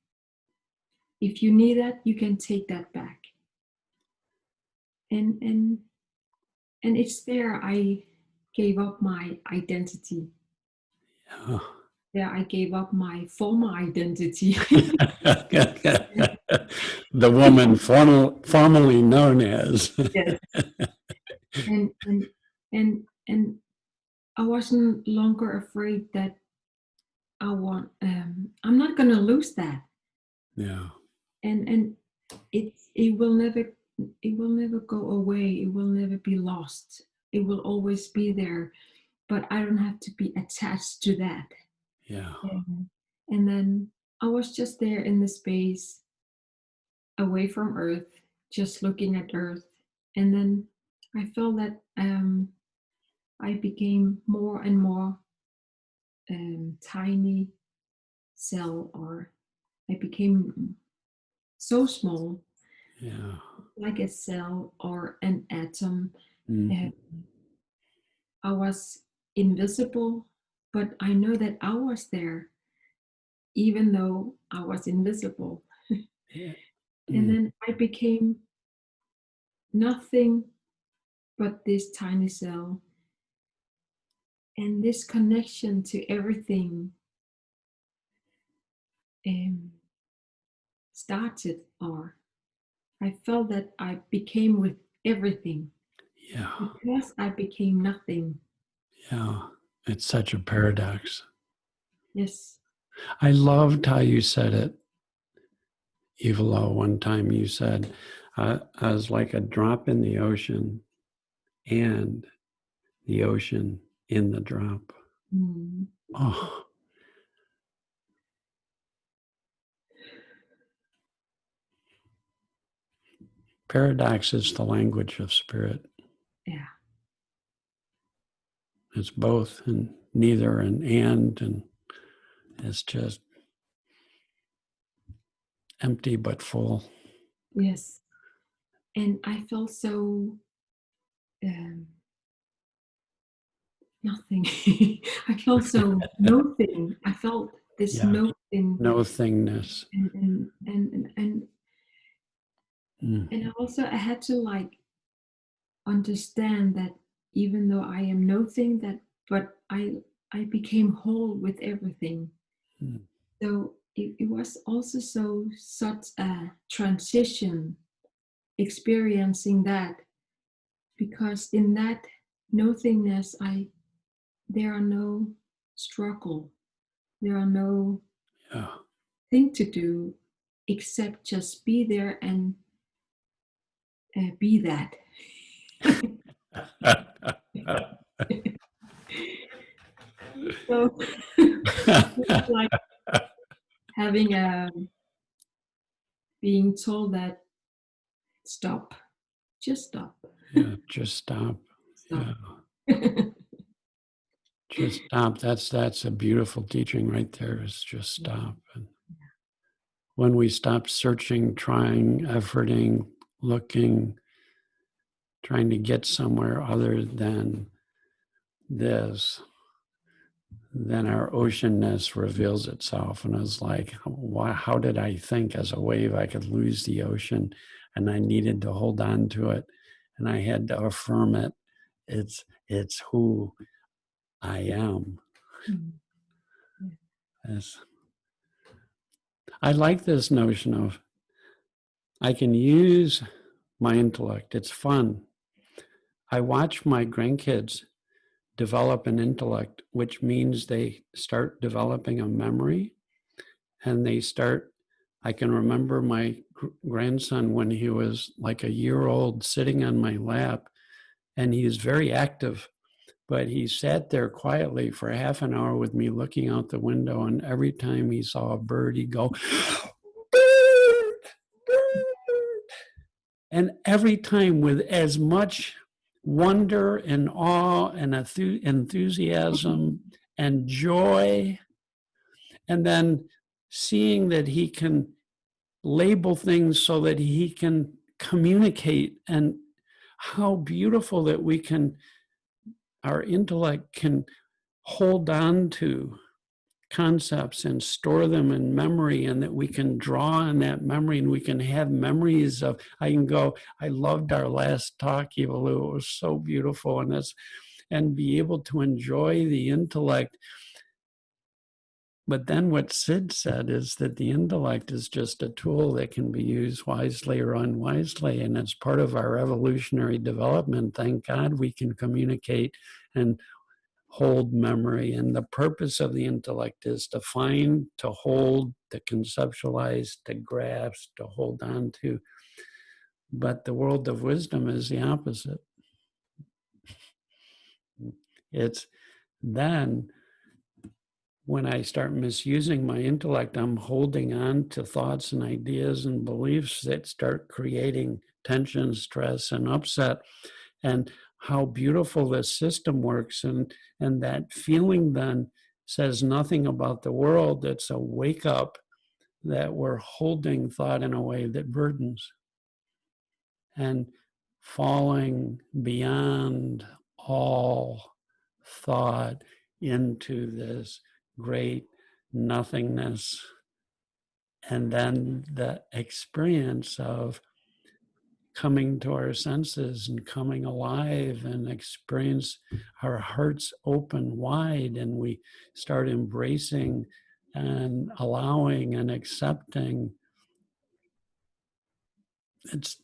If you need that, you can take that back. And it's there. I gave up my identity. Yeah. There, I gave up my former identity. The woman formerly known as. Yes. And I wasn't longer afraid that I'm not gonna lose that. Yeah. And it will never go away. It will never be lost. It will always be there. But I don't have to be attached to that. Yeah. And then I was just there in the space, away from Earth, just looking at Earth. And then I felt that I became more and more tiny cell, or I became so small, Yeah. like a cell or an atom. Mm. Uh, I was invisible, but I know that I was there, even though I was invisible. Yeah. And Mm. then I became nothing but this tiny cell, and this connection to everything um, started, or I felt that I became with everything Yeah. because I became nothing. Yeah. It's such a paradox. Yes. I loved how you said it, Ivalo. One time you said, I was like a drop in the ocean and the ocean in the drop. Mm. Oh, Paradox is the language of spirit. Yeah. It's both and neither and it's just empty but full. Yes. And I felt so um, nothing. I felt so nothing. I felt this Yeah. nothing. No thingness. And also I had to like understand that even though I am nothing, that but I became whole with everything. Mm. So it was also such a transition experiencing that, because in that nothingness there are no struggle, there are no Yeah. thing to do except just be there and be that. So it's like having a being told that stop, just stop, Yeah, just stop. stop. Yeah. Just stop. That's a beautiful teaching right there, is just stop. And when we stop searching, trying, efforting, looking, trying to get somewhere other than this, then our oceanness reveals itself. And it's like, how did I think as a wave I could lose the ocean? And I needed to hold on to it. And I had to affirm it. It's who I am. Mm. I like this notion of I can use my intellect. It's fun. I watch my grandkids develop an intellect, which means they start developing a memory and they start. I can remember my grandson when he was like a year old sitting on my lap, and he was very active, but he sat there quietly for half an hour with me looking out the window, and every time he saw a bird, he'd go, bird, bird. And every time with as much wonder and awe and enthusiasm and joy, and then seeing that he can label things so that he can communicate, and how beautiful that our intellect can hold on to concepts and store them in memory, and that we can draw on that memory, and we can have memories of, I can go, I loved our last talk, Ivalo, it was so beautiful, and be able to enjoy the intellect. But then what Sid said is that the intellect is just a tool that can be used wisely or unwisely, and it's part of our evolutionary development. Thank God we can communicate and hold memory. And the purpose of the intellect is to find, to hold, to conceptualize, to grasp, to hold on to. But the world of wisdom is the opposite. It's then when I start misusing my intellect, I'm holding on to thoughts and ideas and beliefs that start creating tension, stress, and upset. And how beautiful this system works. And that feeling then says nothing about the world. It's a wake up that we're holding thought in a way that burdens, and falling beyond all thought into this great nothingness. And then the experience of coming to our senses and coming alive and experience our hearts open wide, and we start embracing and allowing and accepting.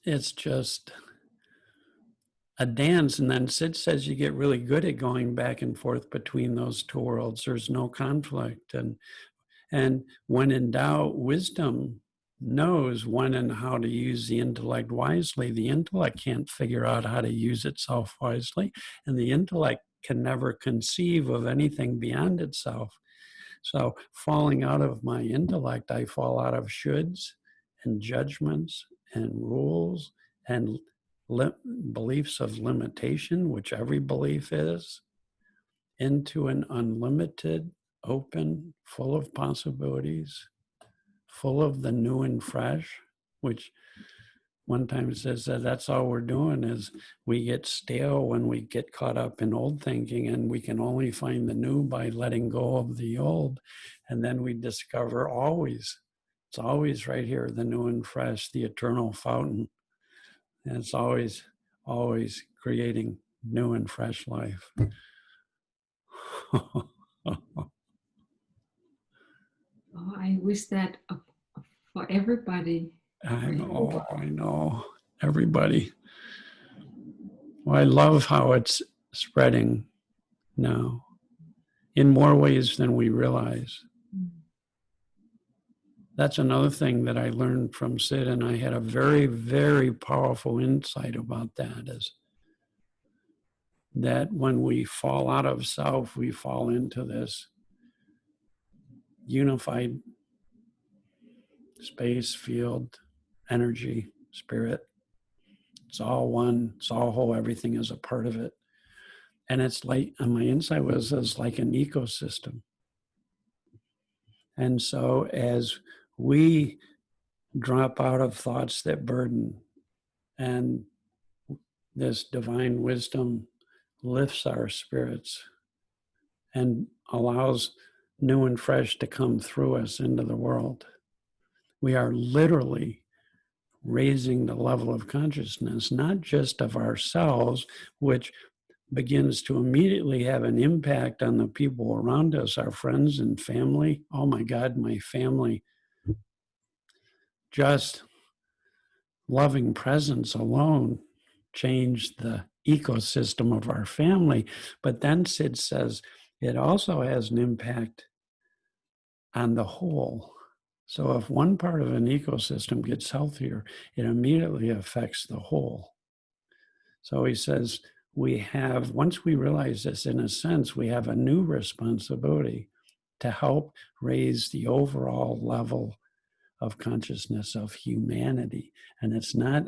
It's just a dance. And then Sid says you get really good at going back and forth between those two worlds. There's no conflict. And when in doubt, wisdom knows when and how to use the intellect wisely. The intellect can't figure out how to use itself wisely, and the intellect can never conceive of anything beyond itself. So falling out of my intellect, I fall out of shoulds and judgments and rules and beliefs of limitation, which every belief is, into an unlimited, open, full of possibilities, full of the new and fresh, which one time says that that's all we're doing is we get stale when we get caught up in old thinking, and we can only find the new by letting go of the old. And then we discover it's always right here, the new and fresh, the eternal fountain. And it's always, always creating new and fresh life. Oh, I wish that for everybody. I know. Everybody. Well, I love how it's spreading now in more ways than we realize. That's another thing that I learned from Sid, and I had a very, very powerful insight about that, is that when we fall out of self, we fall into this unified space, field, energy, spirit. It's all one, it's all whole, everything is a part of it. And it's like, and my insight was, it's like an ecosystem. And so as we drop out of thoughts that burden, and this divine wisdom lifts our spirits and allows new and fresh to come through us into the world, we are literally raising the level of consciousness, not just of ourselves, which begins to immediately have an impact on the people around us, our friends and family. Oh my God, my family, just loving presence alone changed the ecosystem of our family. But then Sid says it also has an impact on the whole. So if one part of an ecosystem gets healthier, it immediately affects the whole. So he says, once we realize this, in a sense, we have a new responsibility to help raise the overall level of consciousness of humanity. And it's not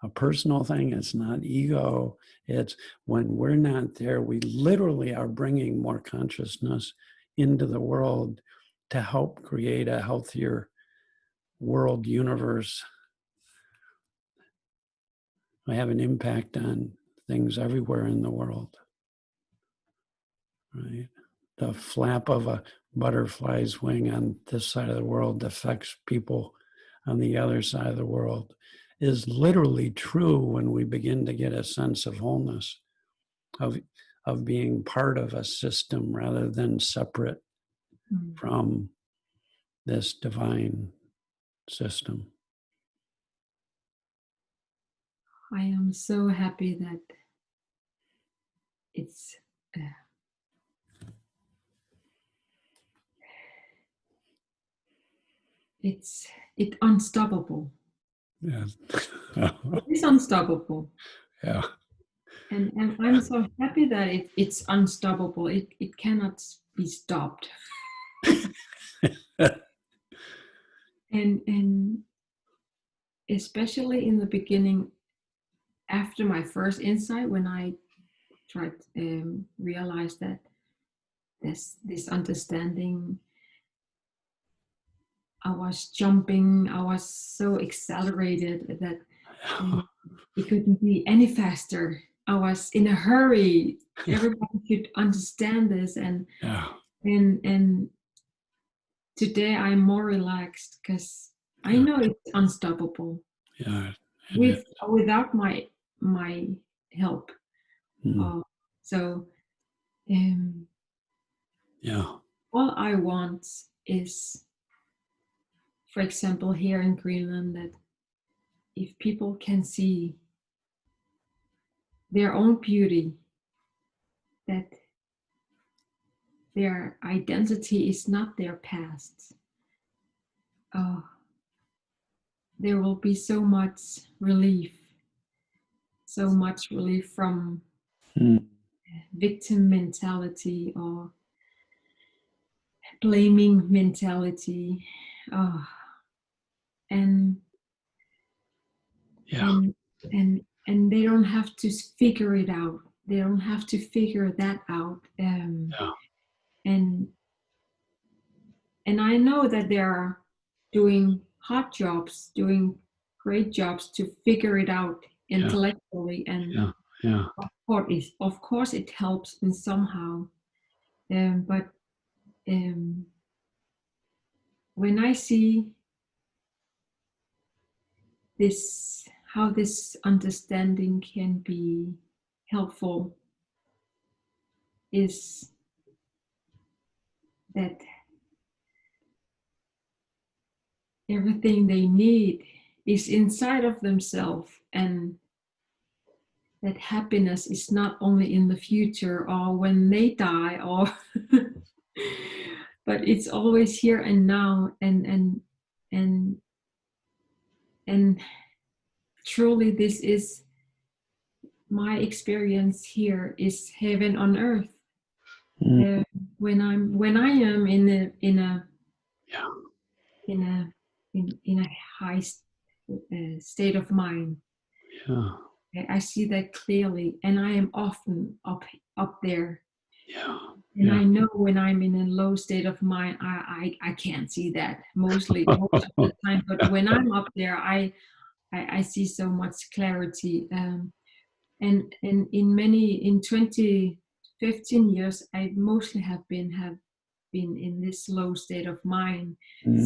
a personal thing, it's not ego. It's when we're not there, we literally are bringing more consciousness into the world to help create a healthier world universe. I have an impact on things everywhere in the world, right? The flap of a butterfly's wing on this side of the world affects people on the other side of the world is literally true when we begin to get a sense of wholeness, of being part of a system rather than separate from this divine system. I am so happy that it's unstoppable. Yeah. It's unstoppable. Yeah. And I'm so happy that it's unstoppable. It cannot be stopped. and especially in the beginning, after my first insight, when I tried realize that this understanding, I was jumping, I was so accelerated that it couldn't be any faster. I was in a hurry. Everybody should understand this, and today I'm more relaxed because I know it's unstoppable. Yeah. Without my help. So all I want is, for example, here in Greenland, that if people can see their own beauty, that their identity is not their past. There will be so much relief from victim mentality or blaming mentality. And and they don't have to figure it out. They don't have to figure that out. Yeah. And I know that they are doing hard jobs, doing great jobs to figure it out intellectually. And Yeah. Yeah. of course it helps in somehow. But when I see this, how this understanding can be helpful, is that everything they need is inside of themselves, and that happiness is not only in the future or when they die, or but it's always here and now. And and truly, this is my experience here, is heaven on earth. When I am in a Yeah. in a high state of mind, Yeah. I see that clearly, and I am often up there. Yeah. And Yeah. I know when I'm in a low state of mind, I can't see that most of the time. But when I'm up there, I see so much clarity. And in 20, 15 years, I mostly have been in this low state of mind.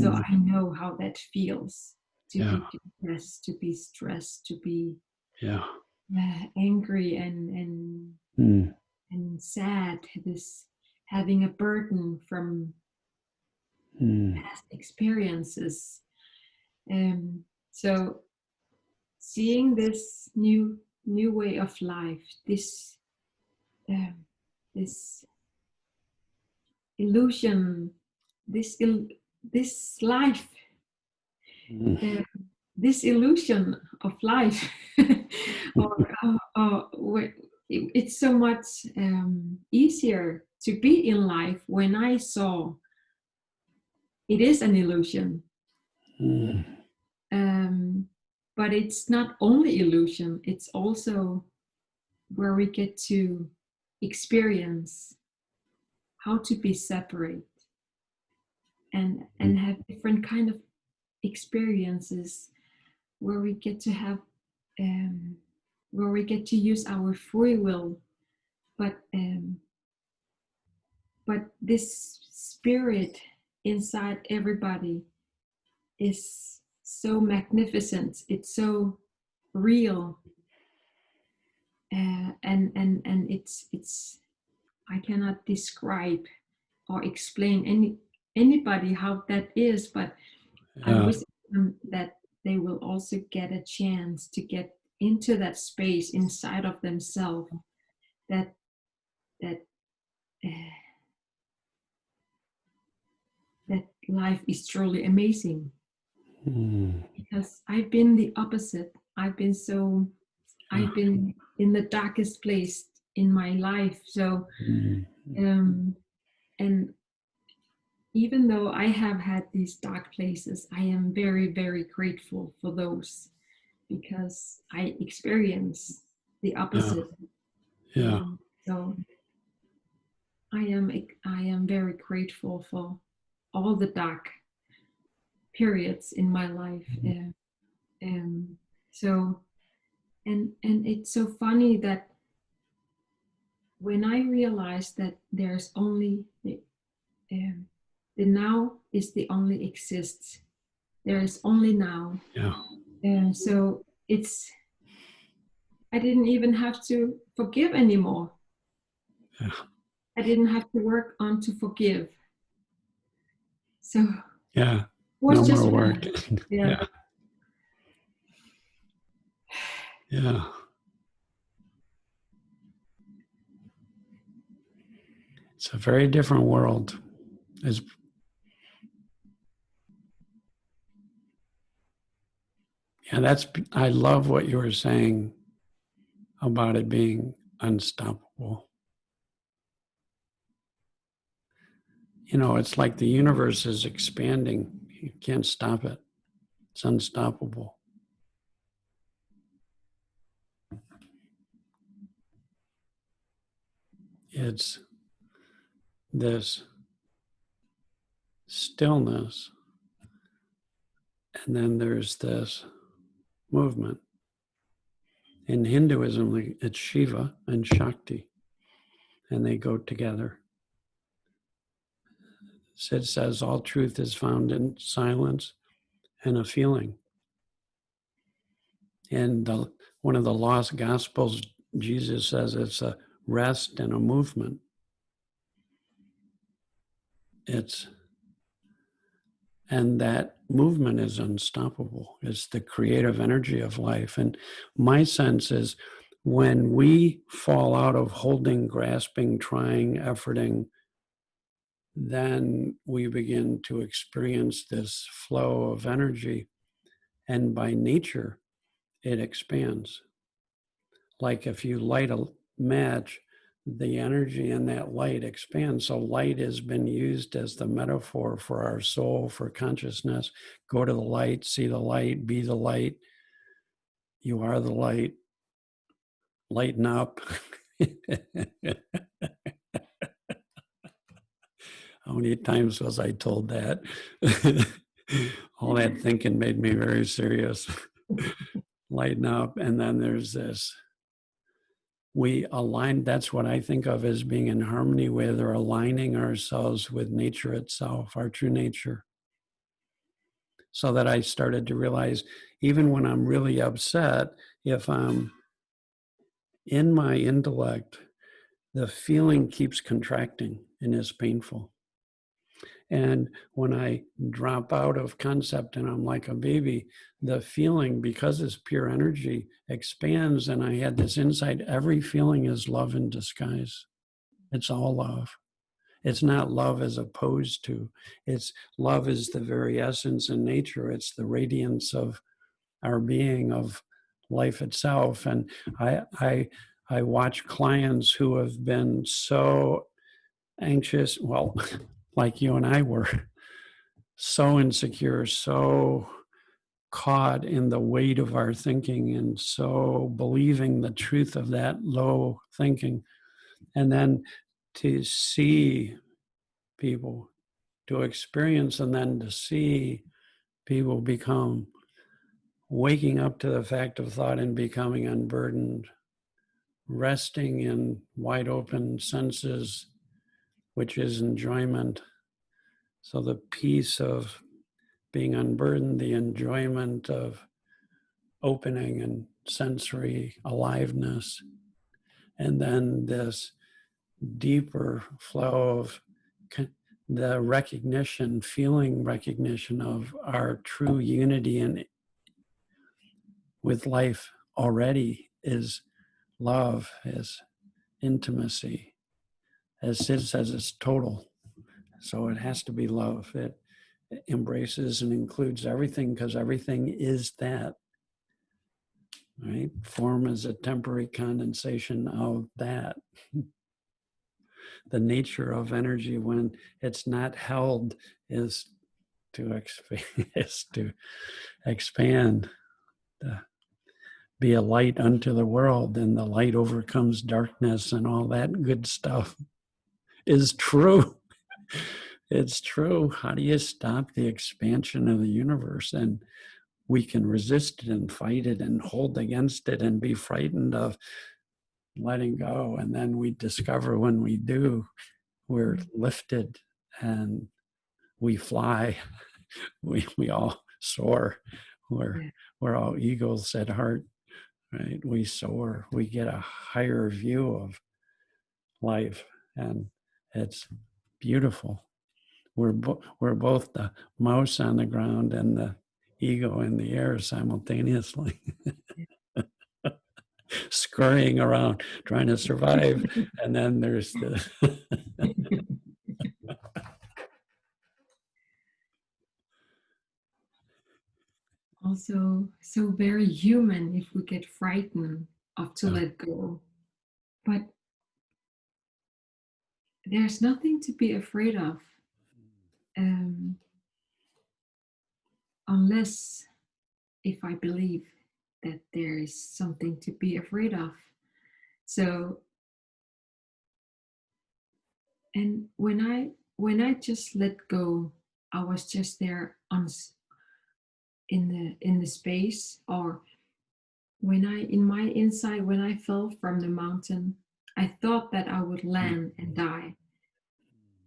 So I know how that feels, to Yeah. be depressed, to be stressed, to be Yeah. angry and sad, this having a burden from past experiences. So seeing this new way of life, um, this illusion, this life, uh, this illusion of life, it's so much easier to be in life when I saw it is an illusion. But it's not only illusion, it's also where we get to experience how to be separate and have different kind of experiences, where we get to have where we get to use our free will, but this spirit inside everybody is so magnificent, it's so real, and it's I cannot describe or explain anybody how that is, but I wish that they will also get a chance to get into that space inside of themselves, that that uh, that life is truly amazing. Because I've been the opposite. I've been in the darkest place in my life. So and even though I have had these dark places, I am very, very grateful for those, because I experience the opposite. Yeah. So I am very grateful for all the dark periods in my life. So and it's so funny that when I realized that there's only the now is the only exists. There is only now. Yeah. So I didn't even have to forgive anymore. Yeah. I didn't have to work on to forgive. So Yeah. was No just more work. yeah. Yeah. It's a very different world. I love what you were saying about it being unstoppable. You know, it's like the universe is expanding. You can't stop it. It's unstoppable. it's this stillness, and then there's this movement. In Hinduism, it's Shiva and Shakti, and they go together. Sid says all truth is found in silence and a feeling. And one of the lost gospels, Jesus says it's a rest and a movement. And that movement is unstoppable. It's the creative energy of life. And my sense is when we fall out of holding, grasping, trying, efforting, then we begin to experience this flow of energy. And by nature, it expands. Like if you light a match, the energy in that light expands. So light has been used as the metaphor for our soul, for consciousness. Go to the light, see the light, be the light. You are the light. Lighten up. How many times was I told that? All that thinking made me very serious. Lighten up. And then there's this. We align, that's what I think of as being in harmony with or aligning ourselves with nature itself, our true nature. So that I started to realize, even when I'm really upset, if I'm in my intellect, the feeling keeps contracting and is painful. And when I drop out of concept and I'm like a baby, the feeling, because it's pure energy, expands. And I had this insight, every feeling is love in disguise. It's all love. It's not love as opposed to. It's love is the very essence in nature. It's the radiance of our being, of life itself. And I watch clients who have been so anxious, well, like you and I were, so insecure, so caught in the weight of our thinking and so believing the truth of that low thinking. And then to see people, to experience, and then to see people become waking up to the fact of thought and becoming unburdened, resting in wide open senses, which is enjoyment. So the peace of being unburdened, the enjoyment of opening and sensory aliveness, and then this deeper flow of the recognition, feeling recognition of our true unity and with life already is love, is intimacy. As Sid says, it's total. So it has to be love. It embraces and includes everything because everything is that. Right? Form is a temporary condensation of that. The nature of energy when it's not held is to expand, to be a light unto the world, and the light overcomes darkness, and all that good stuff is true. It's true. How do you stop the expansion of the universe? And we can resist it and fight it and hold against it and be frightened of letting go. And then we discover when we do, we're lifted and we fly. We all soar. We're all eagles at heart, right? We soar. We get a higher view of life, and it's beautiful. We're both the mouse on the ground and the ego in the air simultaneously, scurrying around trying to survive. And then there's the Also, so very human if we get frightened of to let go. But there's nothing to be afraid of, unless if I believe that there is something to be afraid of. So And when I just let go, I was just there in the space, or when I in my inside, when I fell from the mountain, I thought that I would land and die.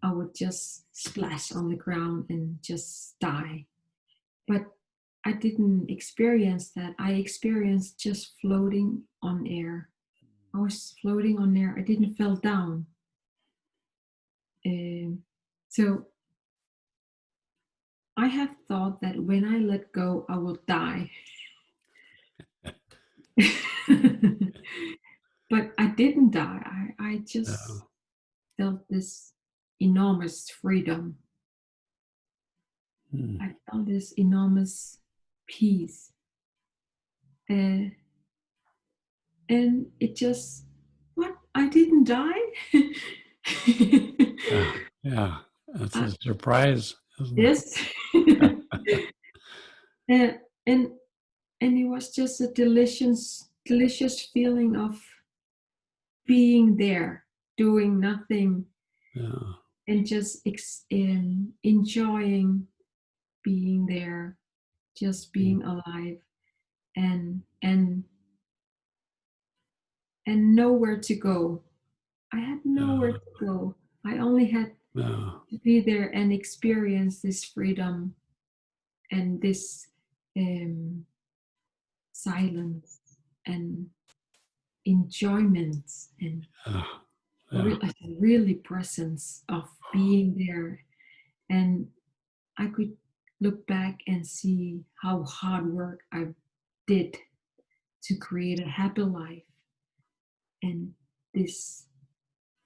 I would just splash on the ground and just die. But I didn't experience that. I experienced just floating on air. I was floating on air. I didn't fall down. So I have thought that when I let go, I will die. But I didn't die. I just felt this enormous freedom. Mm. I felt this enormous peace. Uh, and it just, what? I didn't die? Yeah, that's uh, a surprise, isn't yes. it? uh, and and it was just a delicious feeling of being there, doing nothing, Yeah, and just enjoying being there, just being alive, and and and nowhere to go. I had nowhere yeah, to go. I only had yeah, to be there and experience this freedom and this um, silence and enjoyment and yeah, yeah, really presence of being there. And I could look back and see how hard work I did to create a happy life, and this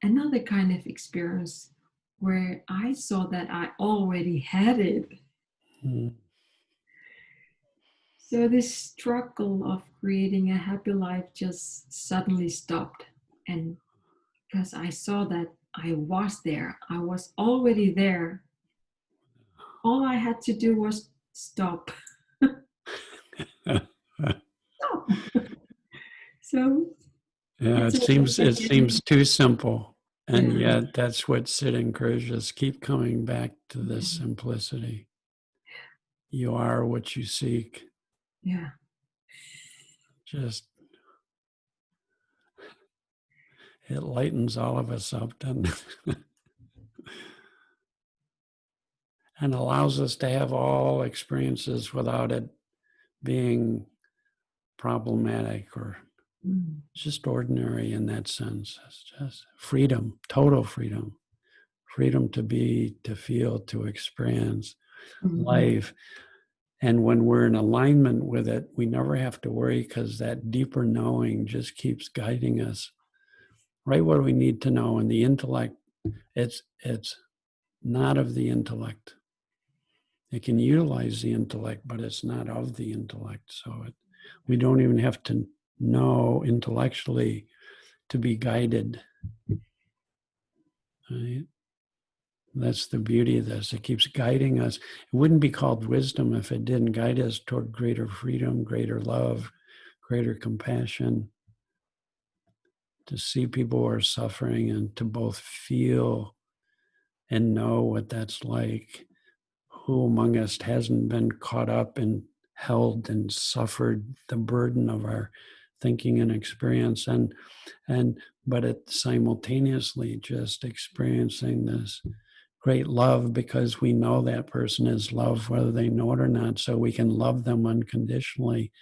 another kind of experience where I saw that I already had it. mm, So this struggle of creating a happy life just suddenly stopped. And because I saw that I was there, I was already there. All I had to do was stop. Stop. So yeah. it's It almost seems like it seems too simple, and yeah, yet that's what Sid encourages. Keep coming back to this yeah, simplicity. You are what you seek. yeah. Just it lightens all of us up, doesn't it? And allows us to have all experiences without it being problematic or Mm, just ordinary in that sense. It's just freedom, total freedom, freedom to be, to feel, to experience mhm, life. And when we're in alignment with it, we never have to worry because that deeper knowing just keeps guiding us right where we need to know. And the intellect, it's not of the intellect. It can utilize the intellect, but it's not of the intellect. So we don't even have to know intellectually to be guided. Right? That's the beauty of this. It keeps guiding us. It wouldn't be called wisdom if it didn't guide us toward greater freedom, greater love, greater compassion, to see people who are suffering and to both feel and know what that's like. Who among us hasn't been caught up and held and suffered the burden of our thinking and experience, and but it simultaneously just experiencing this great love because we know that person is love whether they know it or not, so we can love them unconditionally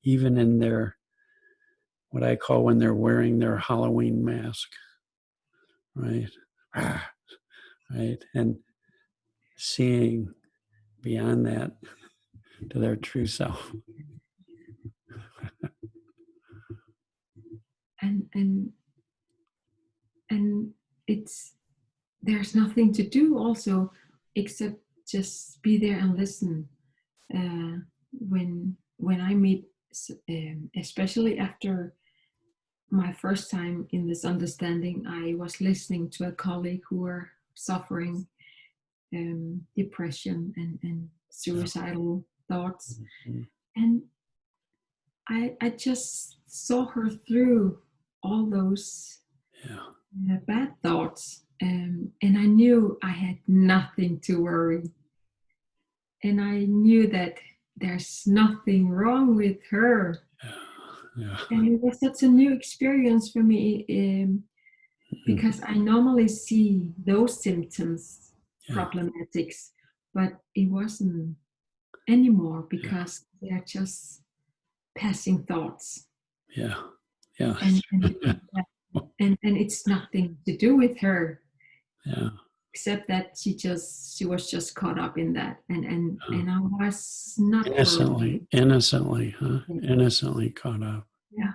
even in their, what I call, when they're wearing their Halloween mask, right? Right, and seeing beyond that to their true self. and and it's there's nothing to do also except just be there and listen. When I meet, especially after my first time in this understanding, I was listening to a colleague who were suffering depression and Yeah. suicidal thoughts, Mhm. and I just saw her through all those Yeah. bad thoughts, And I knew I had nothing to worry. And I knew that there's nothing wrong with her. Yeah. And it was such a new experience for me, because I normally see those symptoms, Yeah. problematics, but it wasn't anymore Yeah. because they're just passing thoughts. Yeah. Yeah. And and it's nothing to do with her, Yeah. except that she was just caught up in that, and I was not worried. Innocently, huh? Innocently caught up. Yeah.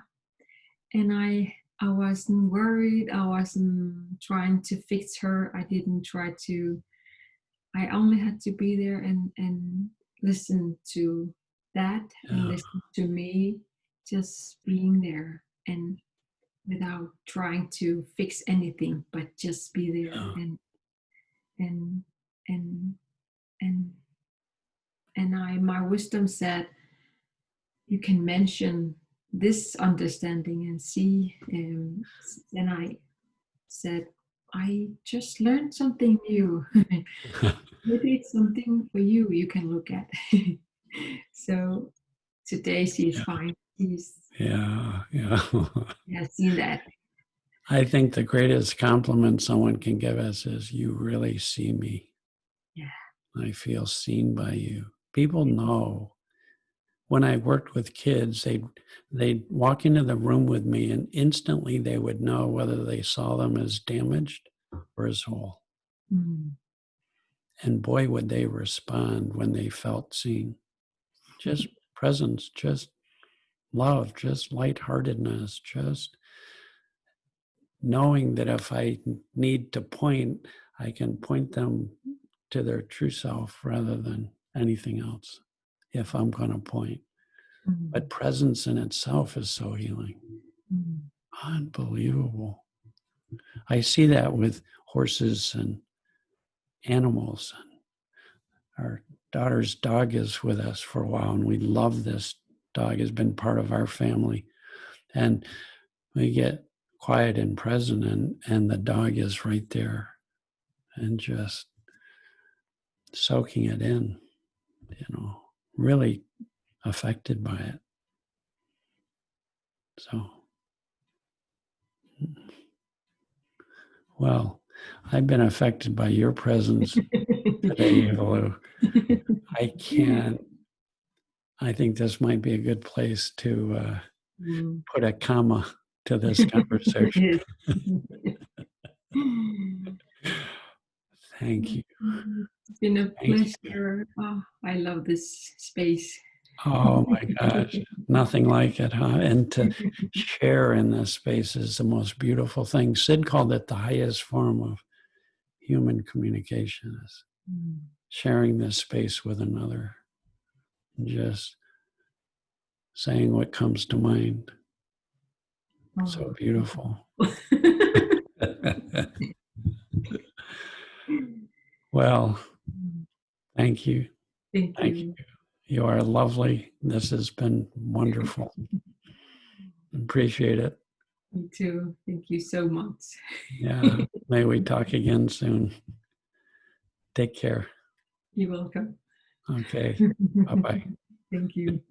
And I wasn't worried. I wasn't trying to fix her. I didn't try to. I only had to be there and listen to that, and Yeah. listen to me just being there, and without trying to fix anything, but just be there, Yeah. and and and and I my wisdom said, you can mention this understanding and see, and I said, I just learned something new. Maybe it's something for you you can look at. So today she's Yeah. fine. She's Yeah. Yeah. has seen that. I think the greatest compliment someone can give us is, you really see me. Yeah. I feel seen by you. People know. When I worked with kids, they'd walk into the room with me and instantly they would know whether they saw them as damaged or as whole. Mm. And boy, would they respond when they felt seen. Just presence, just love, just lightheartedness, just knowing that if I need to point, I can point them to their true self rather than anything else if I'm going to point. But Mm. presence in itself is so healing. Mm. Unbelievable. I see that with horses and animals. Our daughter's dog is with us for a while, and we love this dog. Has been part of our family. And we get quiet and present, and the dog is right there and just soaking it in, really affected by it. So, well, I've been affected by your presence today, Ivalo. I think this might be a good place to Mm. put a comma to this conversation. Yes. Thank you. It's been a Thank you. pleasure. Oh, I love this space. Oh my gosh, nothing like it, huh? And to share in this space is the most beautiful thing. Sid called it the highest form of human communication, is Mm. sharing this space with another, just saying what comes to mind. So Oh. beautiful. Well, thank you. Thank Thank you. you. You are lovely. This has been wonderful. Appreciate it. Me too. Thank you so much. Yeah. May we talk again soon. Take care. You're welcome. Okay. Bye-bye. Thank you.